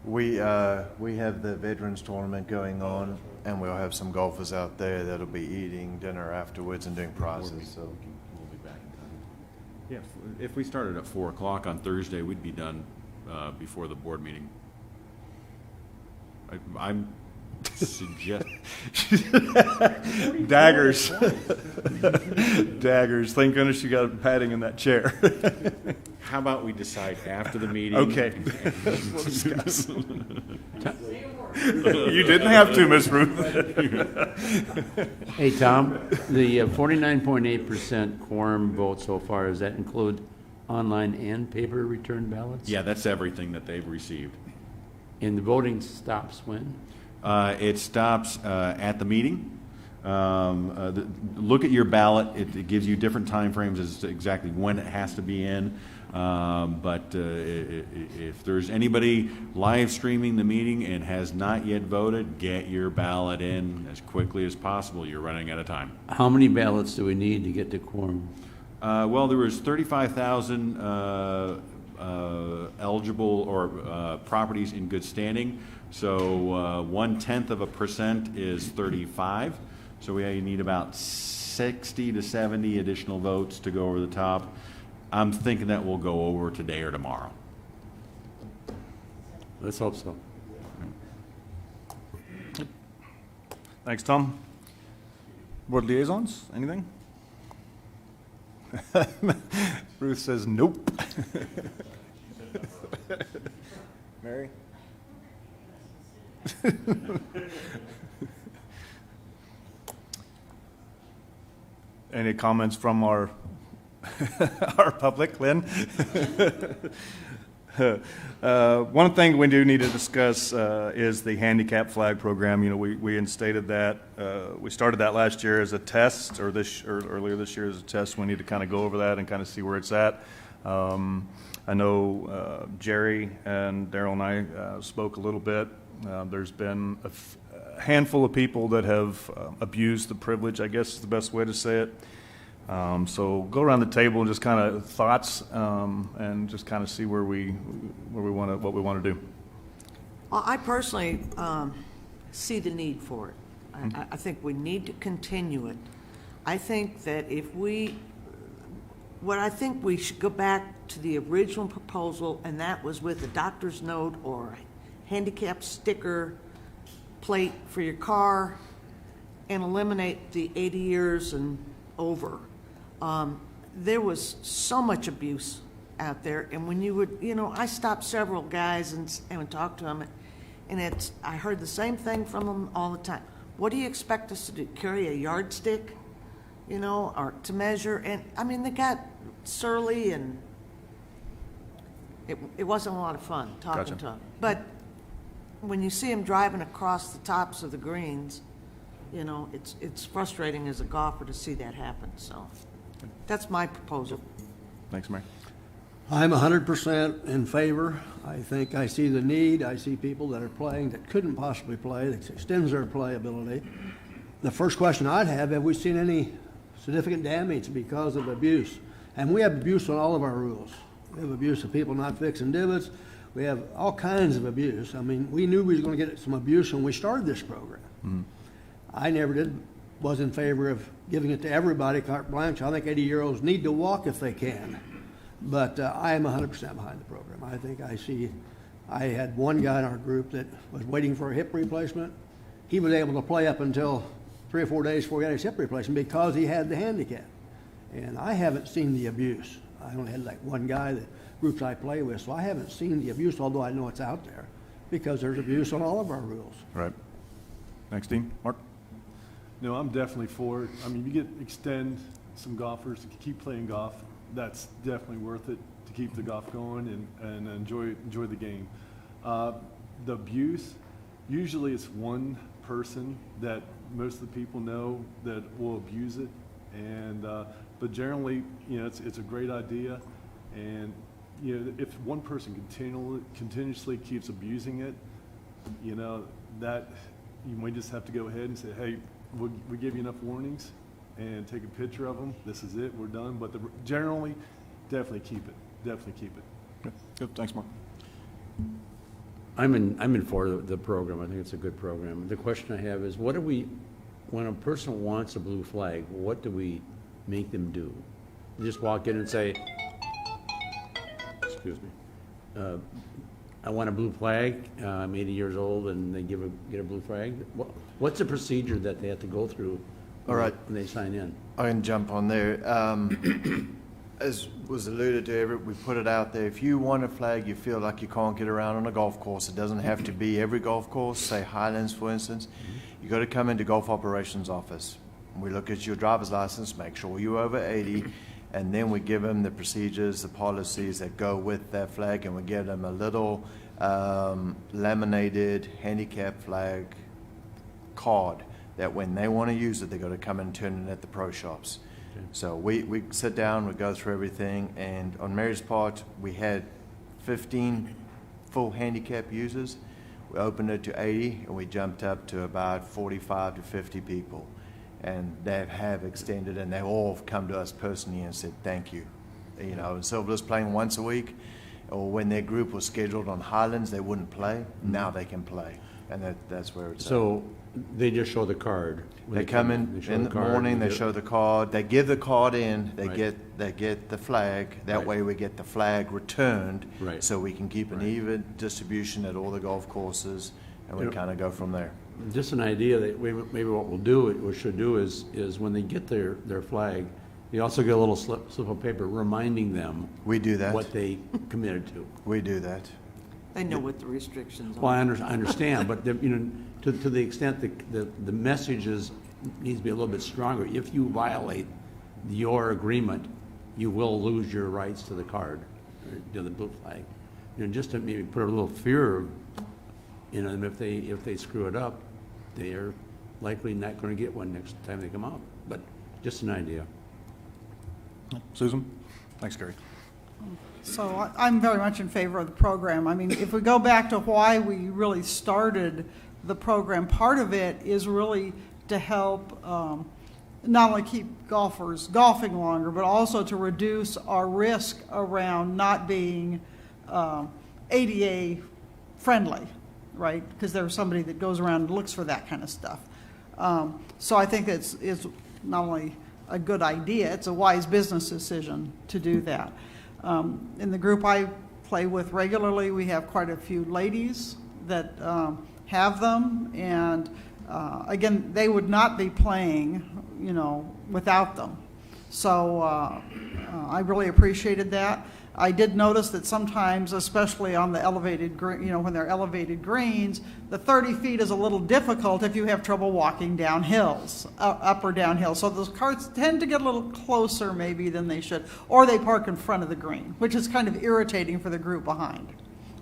We have the Veterans Tournament going on, and we'll have some golfers out there that'll be eating dinner afterwards and doing prizes, so. We'll be back in time. Yeah, if we started at 4 o'clock on Thursday, we'd be done before the board meeting. I'm suggest. Daggers. Daggers. Thank goodness you got padding in that chair. How about we decide after the meeting? Okay. We'll discuss. You didn't have to, Miss Ruth. Hey, Tom, the 49.8% quorum vote so far, does that include online and paper return ballots? Yeah, that's everything that they've received. And the voting stops when? It stops at the meeting. Look at your ballot. It gives you different time frames as to exactly when it has to be in. But if there's anybody live streaming the meeting and has not yet voted, get your ballot in as quickly as possible. You're running out of time. How many ballots do we need to get to quorum? Well, there was 35,000 eligible or properties in good standing. So 0.1% is 35. So we need about 60 to 70 additional votes to go over the top. I'm thinking that will go over today or tomorrow. Let's hope so. Thanks, Tom. Board liaisons, anything? Ruth says nope. Mary? Any comments from our our public, Lynn? One thing we do need to discuss is the handicap flag program. You know, we instated that. We started that last year as a test, or earlier this year as a test. We need to kind of go over that and kind of see where it's at. I know Jerry and Daryl and I spoke a little bit. There's been a handful of people that have abused the privilege, I guess is the best way to say it. So go around the table and just kind of thoughts and just kind of see what we want to do. Well, I personally see the need for it. I think we need to continue it. I think that I think we should go back to the original proposal, and that was with a doctor's note or a handicap sticker plate for your car, and eliminate the 80 years and over. There was so much abuse out there, and when you would, I stopped several guys and talked to them, and I heard the same thing from them all the time. what do you expect us to do? Carry a yardstick, or to measure? And, I mean, they got surly, and it wasn't a lot of fun talking Gotcha. to them. But when you see them driving across the tops of the greens, it's frustrating as a golfer to see that happen, so that's my proposal. Thanks, Mary. I'm 100% in favor. I think I see the need. I see people that are playing that couldn't possibly play, that extends their playability. The first question I'd have we seen any significant damage because of abuse? And we have abuse on all of our rules. We have abuse of people not fixing divots. We have all kinds of abuse. I mean, we knew we was going to get some abuse when we started this program. Mm-hmm. I never was in favor of giving it to everybody carte blanche. I think 80-year-olds need to walk if they can. But I am 100% behind the program. I had one guy in our group that was waiting for a hip replacement. He was able to play up until 3 or 4 days before he got his hip replacement because he had the handicap. And I haven't seen the abuse. I only had like one guy that groups I play with, so I haven't seen the abuse, although I know it's out there, because there's abuse on all of our rules. Right. Next, Dean. Mark? No, I'm definitely for it. I mean, you extend some golfers to keep playing golf. That's definitely worth it to keep the golf going and enjoy the game. The abuse, usually it's one person that most of the people know that will abuse it, and but generally, it's a great idea, and if one person continuously keeps abusing it, that you might just have to go ahead and say, hey, we give you enough warnings, and take a picture of them. This is it. We're done. But generally, definitely keep it. Definitely keep it. Good. Good. Thanks, Mark. I'm in for the program. I think it's a good program. The question I have is, what do we, when a person wants a blue flag, what do we make them do? You just walk in and say, excuse me, I want a blue flag. I'm 80 years old, and they get a blue flag. What's the procedure that they have to go through? All right. When they sign in? I can jump on there. As was alluded to, we put it out there. If you want a flag, you feel like you can't get around on a golf course. It doesn't have to be every golf course, say Highlands, for instance. You got to come into Golf Operations Office. We look at your driver's license, make sure you're over 80, and then we give them the procedures, the policies that go with that flag, and we give them a little laminated handicap flag card that when they want to use it, they've got to come and turn it at the pro shops. Okay. So we sit down, we go through everything, and on Mary's part, we had 15 full handicap users. We opened it to 80, and we jumped up to about 45 to 50 people. And they have extended, and they all have come to us personally and said, thank you. Instead of just playing once a week, or when their group was scheduled on Highlands, they wouldn't play. Now they can play, and that's where it's So they just show the card. They come in the morning, they show the card, they give the card in, they get the flag. That way we get the flag returned, so we can keep an even distribution at all the golf courses, and we kind of go from there. Just an idea that maybe what we should do is when they get their flag, they also get a little slip of paper reminding them. We do that. What they committed to. We do that. They know what the restrictions are. Well, I understand, but to the extent that the message needs to be a little bit stronger. If you violate your agreement, you will lose your rights to the card, or the blue flag. Just to maybe put a little fear in them. If they screw it up, they are likely not going to get one next time they come out. But just an idea. Susan? Thanks, Gary. So I'm very much in favor of the program. I mean, if we go back to why we really started the program, part of it is really to help not only keep golfers golfing longer, but also to reduce our risk around not being ADA friendly, right? Because there's somebody that goes around and looks for that kind of stuff. So I think it's not only a good idea, it's a wise business decision to do that. In the group I play with regularly, we have quite a few ladies that have them, and again, they would not be playing, without them. So I really appreciated that. I did notice that sometimes, especially on the elevated, when they're elevated greens, the 30 feet is a little difficult if you have trouble walking down hills, up or down hills. So those carts tend to get a little closer maybe than they should, or they park in front of the green, which is kind of irritating for the group behind,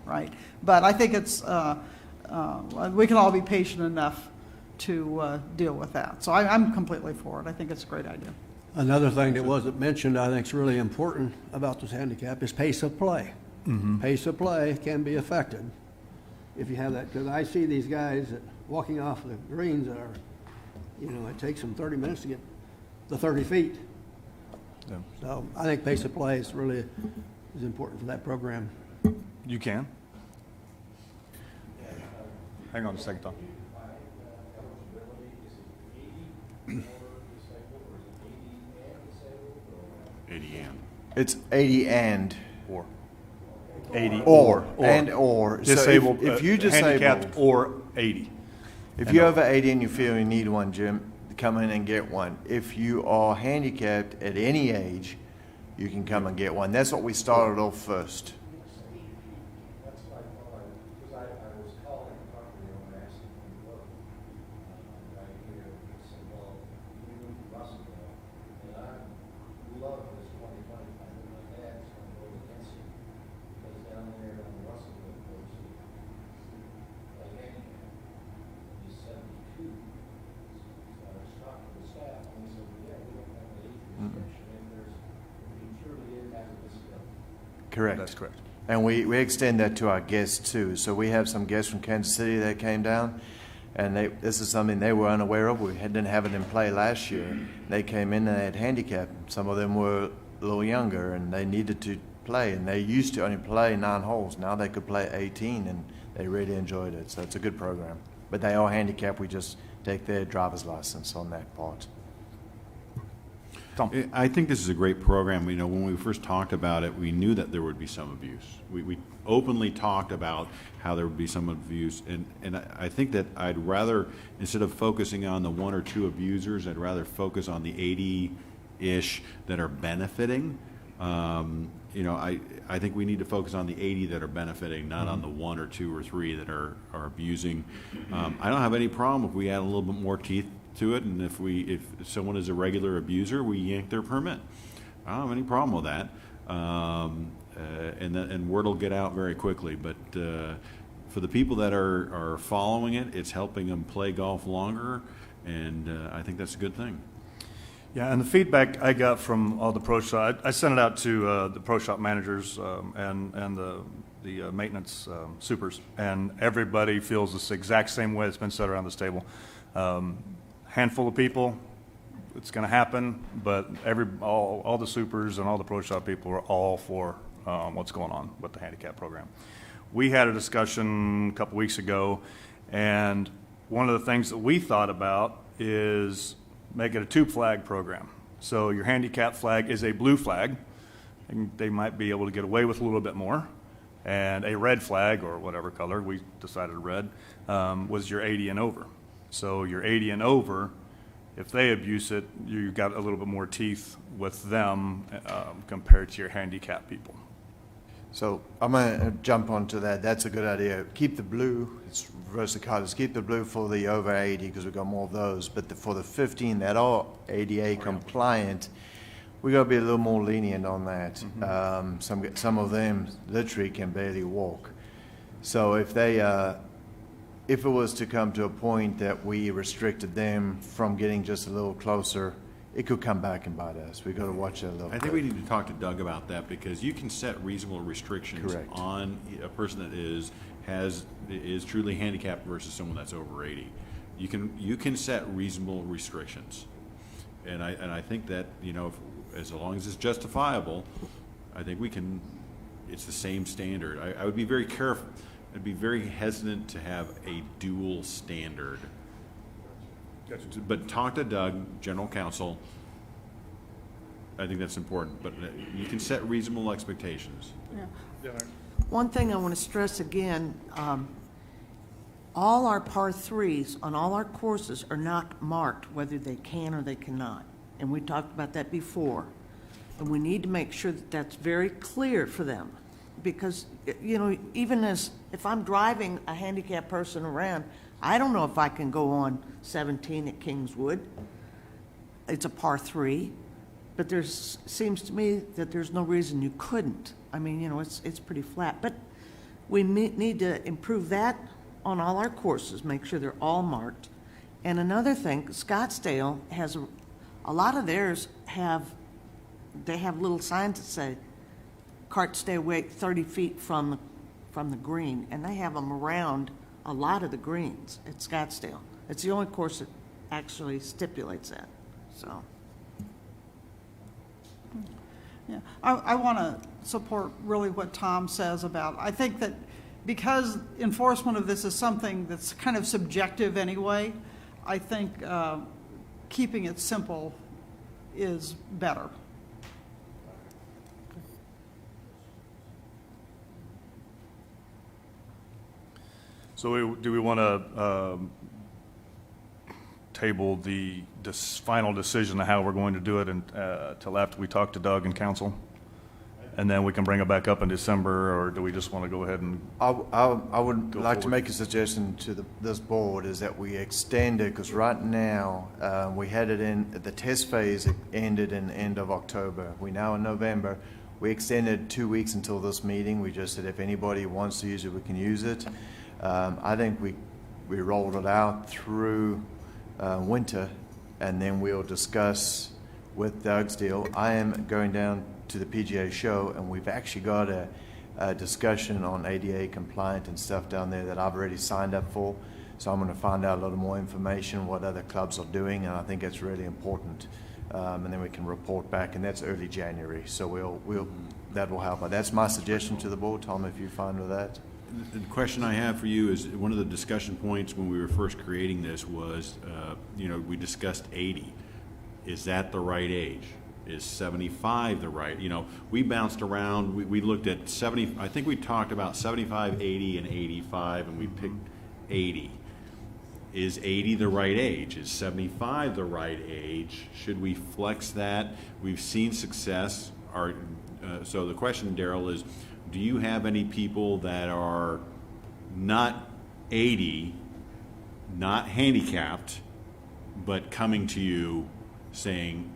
right? But I think it's, we can all be patient enough to deal with that. So I'm completely for it. I think it's a great idea. Another thing that wasn't mentioned, I think is really important about this handicap is pace of play. Pace of play can be affected if you have that, because I see these guys that walking off the greens that are, it takes them 30 minutes to get the 30 feet. Yeah. So I think pace of play is really is important for that program. You can. Hang on a second, Tom. It's 80 and. Or 80 Or. So disabled, if you handicapped disabled, or 80. if you're over 80 and you feel you need one, Jim, come in and get one. If you are handicapped at any age, you can come and get one. That's what we started off first. Correct. That's correct. And we extend that to our guests too. So we have some guests from Kansas City that came down, and this is something they were unaware of. We didn't have it in play last year. They came in and they had handicap. Some of them were a little younger, and they needed to play. And they used to only play 9 holes. Now they could play 18, and they really enjoyed it. So it's a good program. But they are handicapped. We just take their driver's license on that part. Tom. I think this is a great program. When we first talked about it, we knew that there would be some abuse. We openly talked about how there would be some abuse, and I think that I'd rather, instead of focusing on the 1 or 2 abusers, I'd rather focus on the 80-ish that are benefiting. I think we need to focus on the 80 that are benefiting, not on the 1 or 2 or 3 that are abusing. I don't have any problem if we add a little bit more teeth to it, and if someone is a regular abuser, we yank their permit. I don't have any problem with that, and word will get out very quickly. But for the people that are following it, it's helping them play golf longer, and I think that's a good thing. Yeah, and the feedback I got from all the pro shop, I sent it out to the pro shop managers and the maintenance supers, and everybody feels this exact same way. It's been said around this table. Handful of people, it's going to happen, but all the supers and all the pro shop people are all for what's going on with the handicap program. We had a discussion a couple weeks ago, and one of the things that we thought about is make it a 2-flag program. So your handicap flag is a blue flag, and they might be able to get away with a little bit more. And a red flag, or whatever color, we decided red, was your 80 and over. So your 80 and over, if they abuse it, you've got a little bit more teeth with them compared to your handicap people. So I'm going to jump onto that. That's a good idea. Keep the blue. It's reverse the colors. Keep the blue for the over 80 because we've got more of those. But for the 15 that are ADA compliant, we got to be a little more lenient on that. Some of them literally can barely walk. So if it was to come to a point that we restricted them from getting just a little closer, it could come back and bite us. We've got to watch that a little bit. I think we need to talk to Doug about that, because you can set reasonable restrictions Correct. on a person that is truly handicapped versus someone that's over 80. You can set reasonable restrictions, and I think that as long as it's justifiable, I think we can. It's the same standard. I would be very careful. I'd be very hesitant to have a dual standard. But talk to Doug, General Counsel. I think that's important. But you can set reasonable expectations. One thing I want to stress again, all our par 3s on all our courses are not marked whether they can or they cannot. And we talked about that before. And we need to make sure that that's very clear for them. Because, you know, even as, if I'm driving a handicapped person around, I don't know if I can go on 17 at Kingswood. It's a par 3, but seems to me that there's no reason you couldn't. I mean, you know, it's pretty flat. But we need to improve that on all our courses, make sure they're all marked. And another thing, Scottsdale has, a lot of theirs they have little signs that say, carts stay away 30 feet from the green, and they have them around a lot of the greens at Scottsdale. It's the only course that actually stipulates that, so. Yeah, I want to support really what Tom says about, I think that because enforcement of this is something that's kind of subjective anyway, I think keeping it simple is better. So do we want to table this final decision of how we're going to do it until after we talk to Doug and council? And then we can bring it back up in December, or do we just want to go ahead and? I would Go like to forward. make a suggestion to this board is that we extend it, because right now, we had it in, the test phase ended in the end of October. We now in November. We extended 2 weeks until this meeting. We just said if anybody wants to use it, we can use it. I think we rolled it out through winter, and then we'll discuss with Doug's deal. I am going down to the PGA show, and we've actually got a discussion on ADA compliant and stuff down there that I've already signed up for. So I'm going to find out a little more information, what other clubs are doing, and I think it's really important. And then we can report back, and that's early January. So that will help. That's my suggestion to the board. Tom, if you're fine with that. The question I have for you is, one of the discussion points when we were first creating this was, we discussed 80. Is that the right age? Is 75 the right? We bounced around. We looked at 70. I think we talked about 75, 80, and 85, and we picked 80. Is 80 the right age? Is 75 the right age? Should we flex that? We've seen success. So the question, Daryl, is, do you have any people that are not 80, not handicapped, but coming to you saying,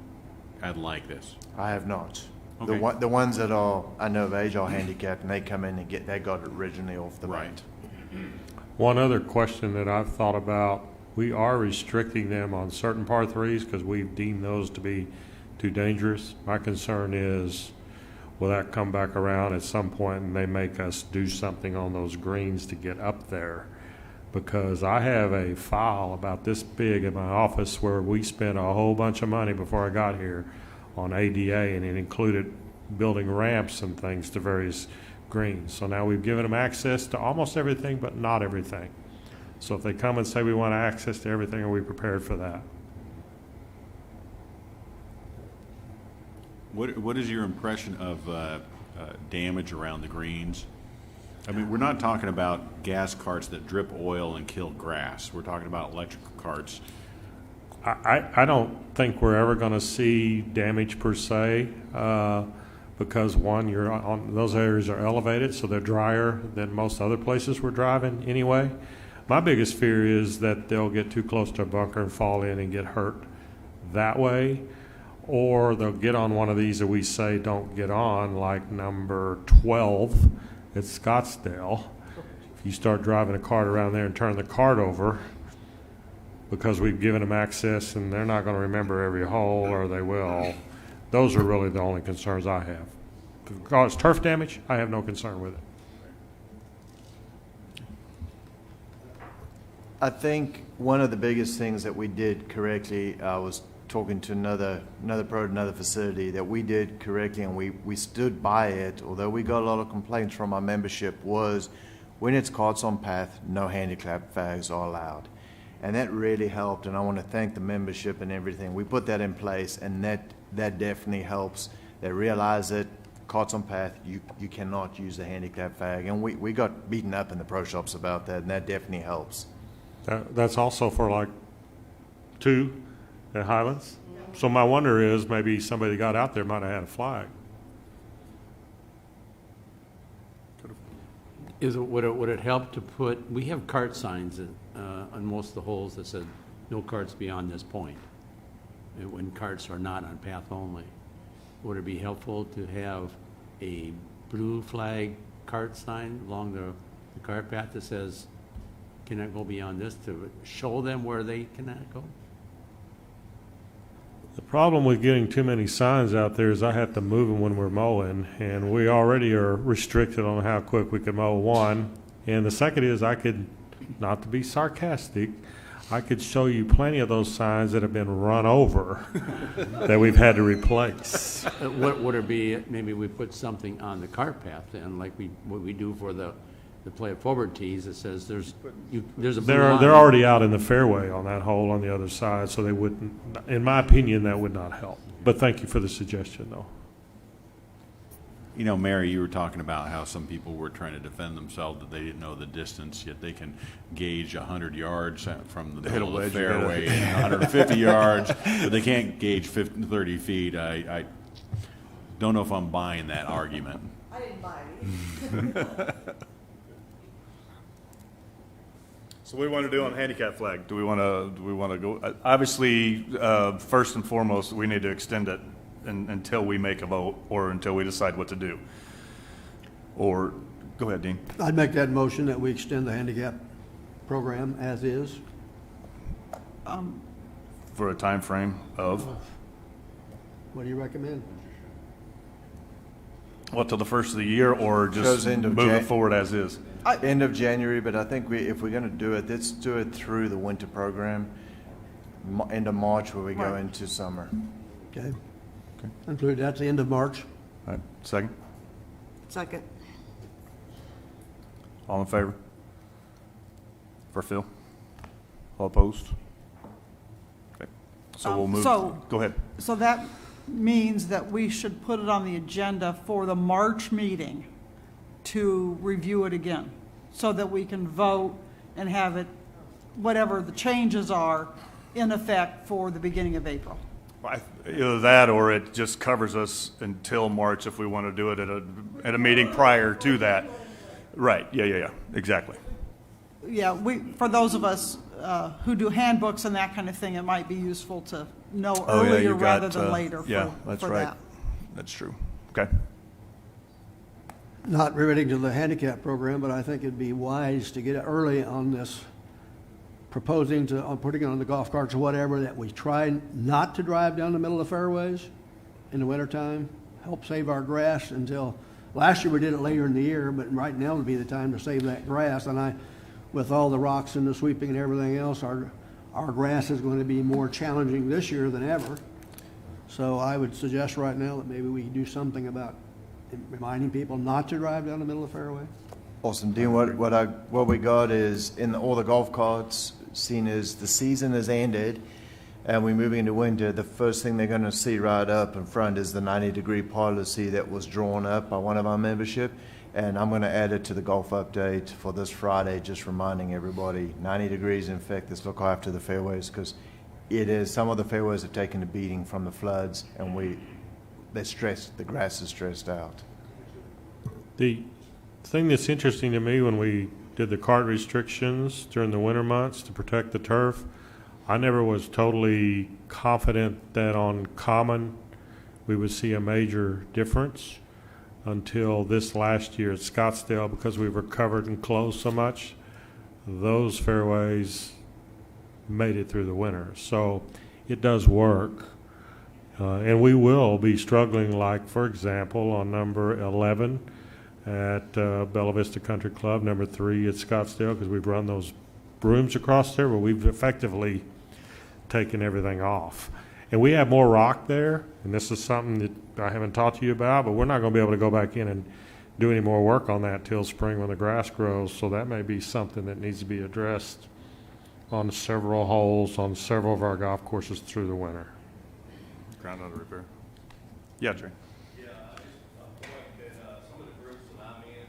I'd like this? I have not. Okay. The ones that are, I know of age, are handicapped, and they come in and they got it originally off the Right. bat. One other question that I've thought about, we are restricting them on certain par 3s because we've deemed those to be too dangerous. My concern is, will that come back around at some point and they make us do something on those greens to get up there? Because I have a file about this big in my office where we spent a whole bunch of money before I got here on ADA, and it included building ramps and things to various greens. So now we've given them access to almost everything, but not everything. So if they come and say we want access to everything, are we prepared for that? What is your impression of damage around the greens? I mean, we're not talking about gas carts that drip oil and kill grass. We're talking about electrical carts. I don't think we're ever going to see damage per se, because one, those areas are elevated, so they're drier than most other places we're driving anyway. My biggest fear is that they'll get too close to a bunker and fall in and get hurt that way, or they'll get on one of these that we say don't get on, like number 12 at Scottsdale. If you start driving a cart around there and turn the cart over, because we've given them access and they're not going to remember every hole, or they will. Those are really the only concerns I have. Because turf damage, I have no concern with it. I think one of the biggest things that we did correctly, I was talking to another pro at another facility, that we did correctly, and we stood by it, although we got a lot of complaints from our membership, was when it's carts on path, no handicap flags are allowed. And that really helped, and I want to thank the membership and everything. We put that in place, and that definitely helps. They realize that carts on path, you cannot use the handicap flag, and we got beaten up in the pro shops about that, and that definitely helps. That's also for like 2 at Highlands? So my wonder is, maybe somebody that got out there might have had a flag. Would it help to put, we have cart signs on most of the holes that said, no carts beyond this point, when carts are not on path only. Would it be helpful to have a blue flag cart sign along the cart path that says, cannot go beyond this, to show them where they cannot go? The problem with getting too many signs out there is I have to move them when we're mowing, and we already are restricted on how quick we can mow, one. And the second is, I could, not to be sarcastic, I could show you plenty of those signs that have been run over that we've had to replace. What would it be, maybe we put something on the cart path then, like what we do for the play it forward tees that says there's a blue They're line. already out in the fairway on that hole on the other side, so they wouldn't, in my opinion, that would not help. But thank you for the suggestion, though. You know, Mary, you were talking about how some people were trying to defend themselves, that they didn't know the distance, yet they can gauge 100 yards from the Hit a middle of wedge, the you gotta- fairway and 150 yards, but they can't gauge 30 feet. I don't know if I'm buying that argument. I didn't buy it either. So what do we want to do on handicap flag? Do we want to go, obviously, first and foremost, we need to extend it until we make a vote or until we decide what to do. Or, go ahead, Dean. I'd make that motion that we extend the handicap program as is. For a time frame of, What do you recommend? what, till the first of the year, or just Goes into move it Jan- forward as is? End of January, but I think if we're going to do it, let's do it through the winter program, end of March where we go Right. into summer. Okay. Include that's the end of March. All right, second? Second. All in favor? For Phil? All opposed? Okay. So we'll move, go ahead. So that means that we should put it on the agenda for the March meeting to review it again, so that we can vote and have it, whatever the changes are, in effect for the beginning of April. Either that, or it just covers us until March if we want to do it at a meeting prior to that. Right, yeah, exactly. Yeah, for those of us who do handbooks and that kind of thing, it might be useful to know Oh, yeah, earlier you rather got, than later yeah, for that's that. right. That's true. Okay. Not relating to the handicap program, but I think it'd be wise to get it early on this, proposing to, on putting it on the golf carts or whatever, that we try not to drive down the middle of the fairways in the wintertime, help save our grass until, last year we did it later in the year, but right now would be the time to save that grass. And with all the rocks and the sweeping and everything else, our grass is going to be more challenging this year than ever. So I would suggest right now that maybe we do something about reminding people not to drive down the middle of the fairway. Awesome, Dean. What we got is in all the golf carts, seen as the season has ended and we're moving into winter, the first thing they're going to see right up in front is the 90-degree policy that was drawn up by one of our membership. And I'm going to add it to the golf update for this Friday, just reminding everybody 90 degrees. In fact, let's look after the fairways, because it is, some of the fairways have taken a beating from the floods, and they're stressed, the grass is stressed out. The thing that's interesting to me, when we did the cart restrictions during the winter months to protect the turf, I never was totally confident that on common we would see a major difference until this last year at Scottsdale, because we were covered and closed so much. Those fairways made it through the winter. So it does work. And we will be struggling, like, for example, on number 11 at Bella Vista Country Club, number 3 at Scottsdale, because we've run those brooms across there, but we've effectively taken everything off. And we have more rock there, and this is something that I haven't talked to you about, but we're not going to be able to go back in and do any more work on that till spring when the grass grows. So that may be something that needs to be addressed on several holes, on several of our golf courses through the winter. Ground under repair. Yeah, Trey. Yeah, I just point that some of the groups that I'm in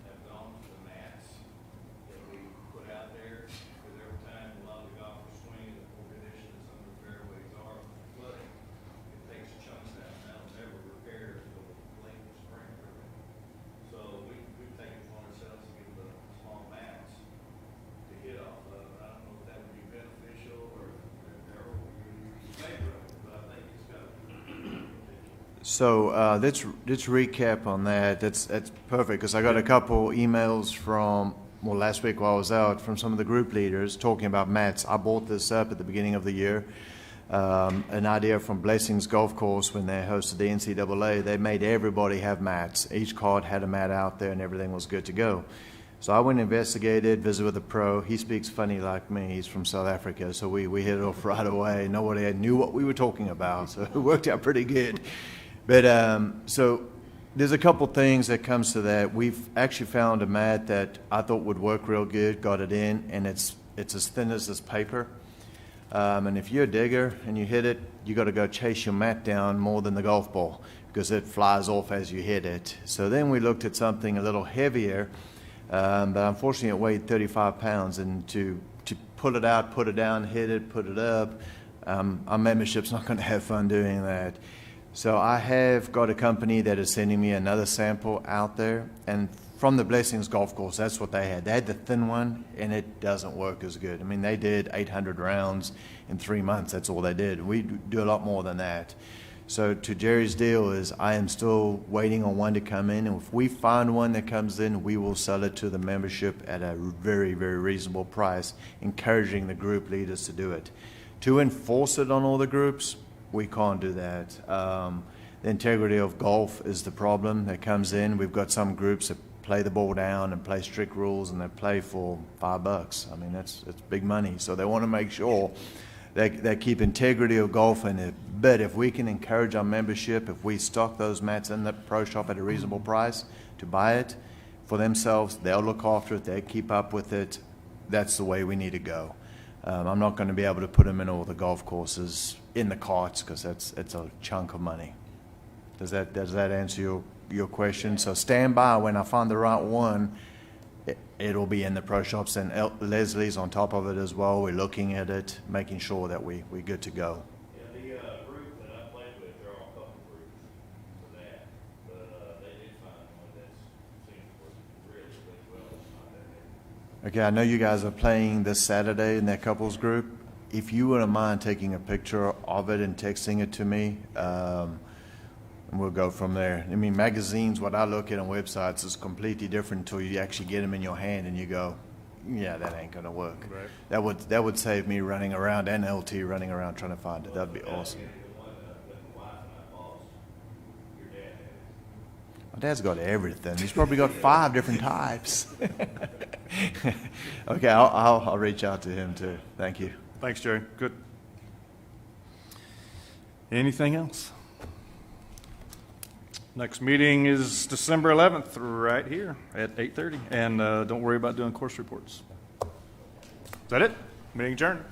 have gone to the mats that we put out there, because every time a lot of the golfers swing, the poor condition that some of the fairways are flooding. So let's recap on that. That's perfect, because I got a couple emails from, well, last week while I was out, from some of the group leaders talking about mats. I brought this up at the beginning of the year. An idea from Blessings Golf Course when they hosted the NCAA. They made everybody have mats. Each card had a mat out there and everything was good to go. So I went and investigated, visited with a pro. He speaks funny like me. He's from South Africa, so we hit it off right away. Nobody knew what we were talking about, so it worked out pretty good. But so there's a couple things that comes to that. We've actually found a mat that I thought would work real good, got it in, and it's as thin as this paper. And if you're a digger and you hit it, you got to go chase your mat down more than the golf ball because it flies off as you hit it. So then we looked at something a little heavier, but unfortunately it weighed 35 pounds. And to pull it out, put it down, hit it, put it up, our membership's not going to have fun doing that. So I have got a company that is sending me another sample out there, and from the Blessings Golf Course, that's what they had. They had the thin one, and it doesn't work as good. I mean, they did 800 rounds in 3 months. That's all they did. We do a lot more than that. So to Jerry's deal is I am still waiting on one to come in, and if we find one that comes in, we will sell it to the membership at a very, very reasonable price, encouraging the group leaders to do it. To enforce it on all the groups, we can't do that. The integrity of golf is the problem that comes in. We've got some groups that play the ball down and play strict rules, and they play for $5. I mean, that's big money. So they want to make sure they keep integrity of golf in it. But if we can encourage our membership, if we stock those mats in the pro shop at a reasonable price to buy it for themselves, they'll look after it, they'll keep up with it. That's the way we need to go. I'm not going to be able to put them in all the golf courses in the carts because it's a chunk of money. Does that answer your question? So stand by. When I find the right one, it'll be in the pro shops, and Leslie's on top of it as well. We're looking at it, making sure that we're good to go. Yeah, the group that I played with, there are a couple groups for that, but they did find one that seems to work really, really well. It's not that heavy. Okay, I know you guys are playing this Saturday in that couples group. If you wouldn't mind taking a picture of it and texting it to me, and we'll go from there. I mean, magazines, what I look at on websites is completely different until you actually get them in your hand and you go, yeah, that ain't gonna work. Right. That would save me running around, and LT running around trying to find it. That'd be awesome. My dad's got everything. He's probably got 5 different types. Okay, I'll reach out to him too. Thank you. Thanks, Jerry. Good. Anything else? Next meeting is December 11th, right here at 8:30. And don't worry about doing course reports. Is that it? Meeting adjourned.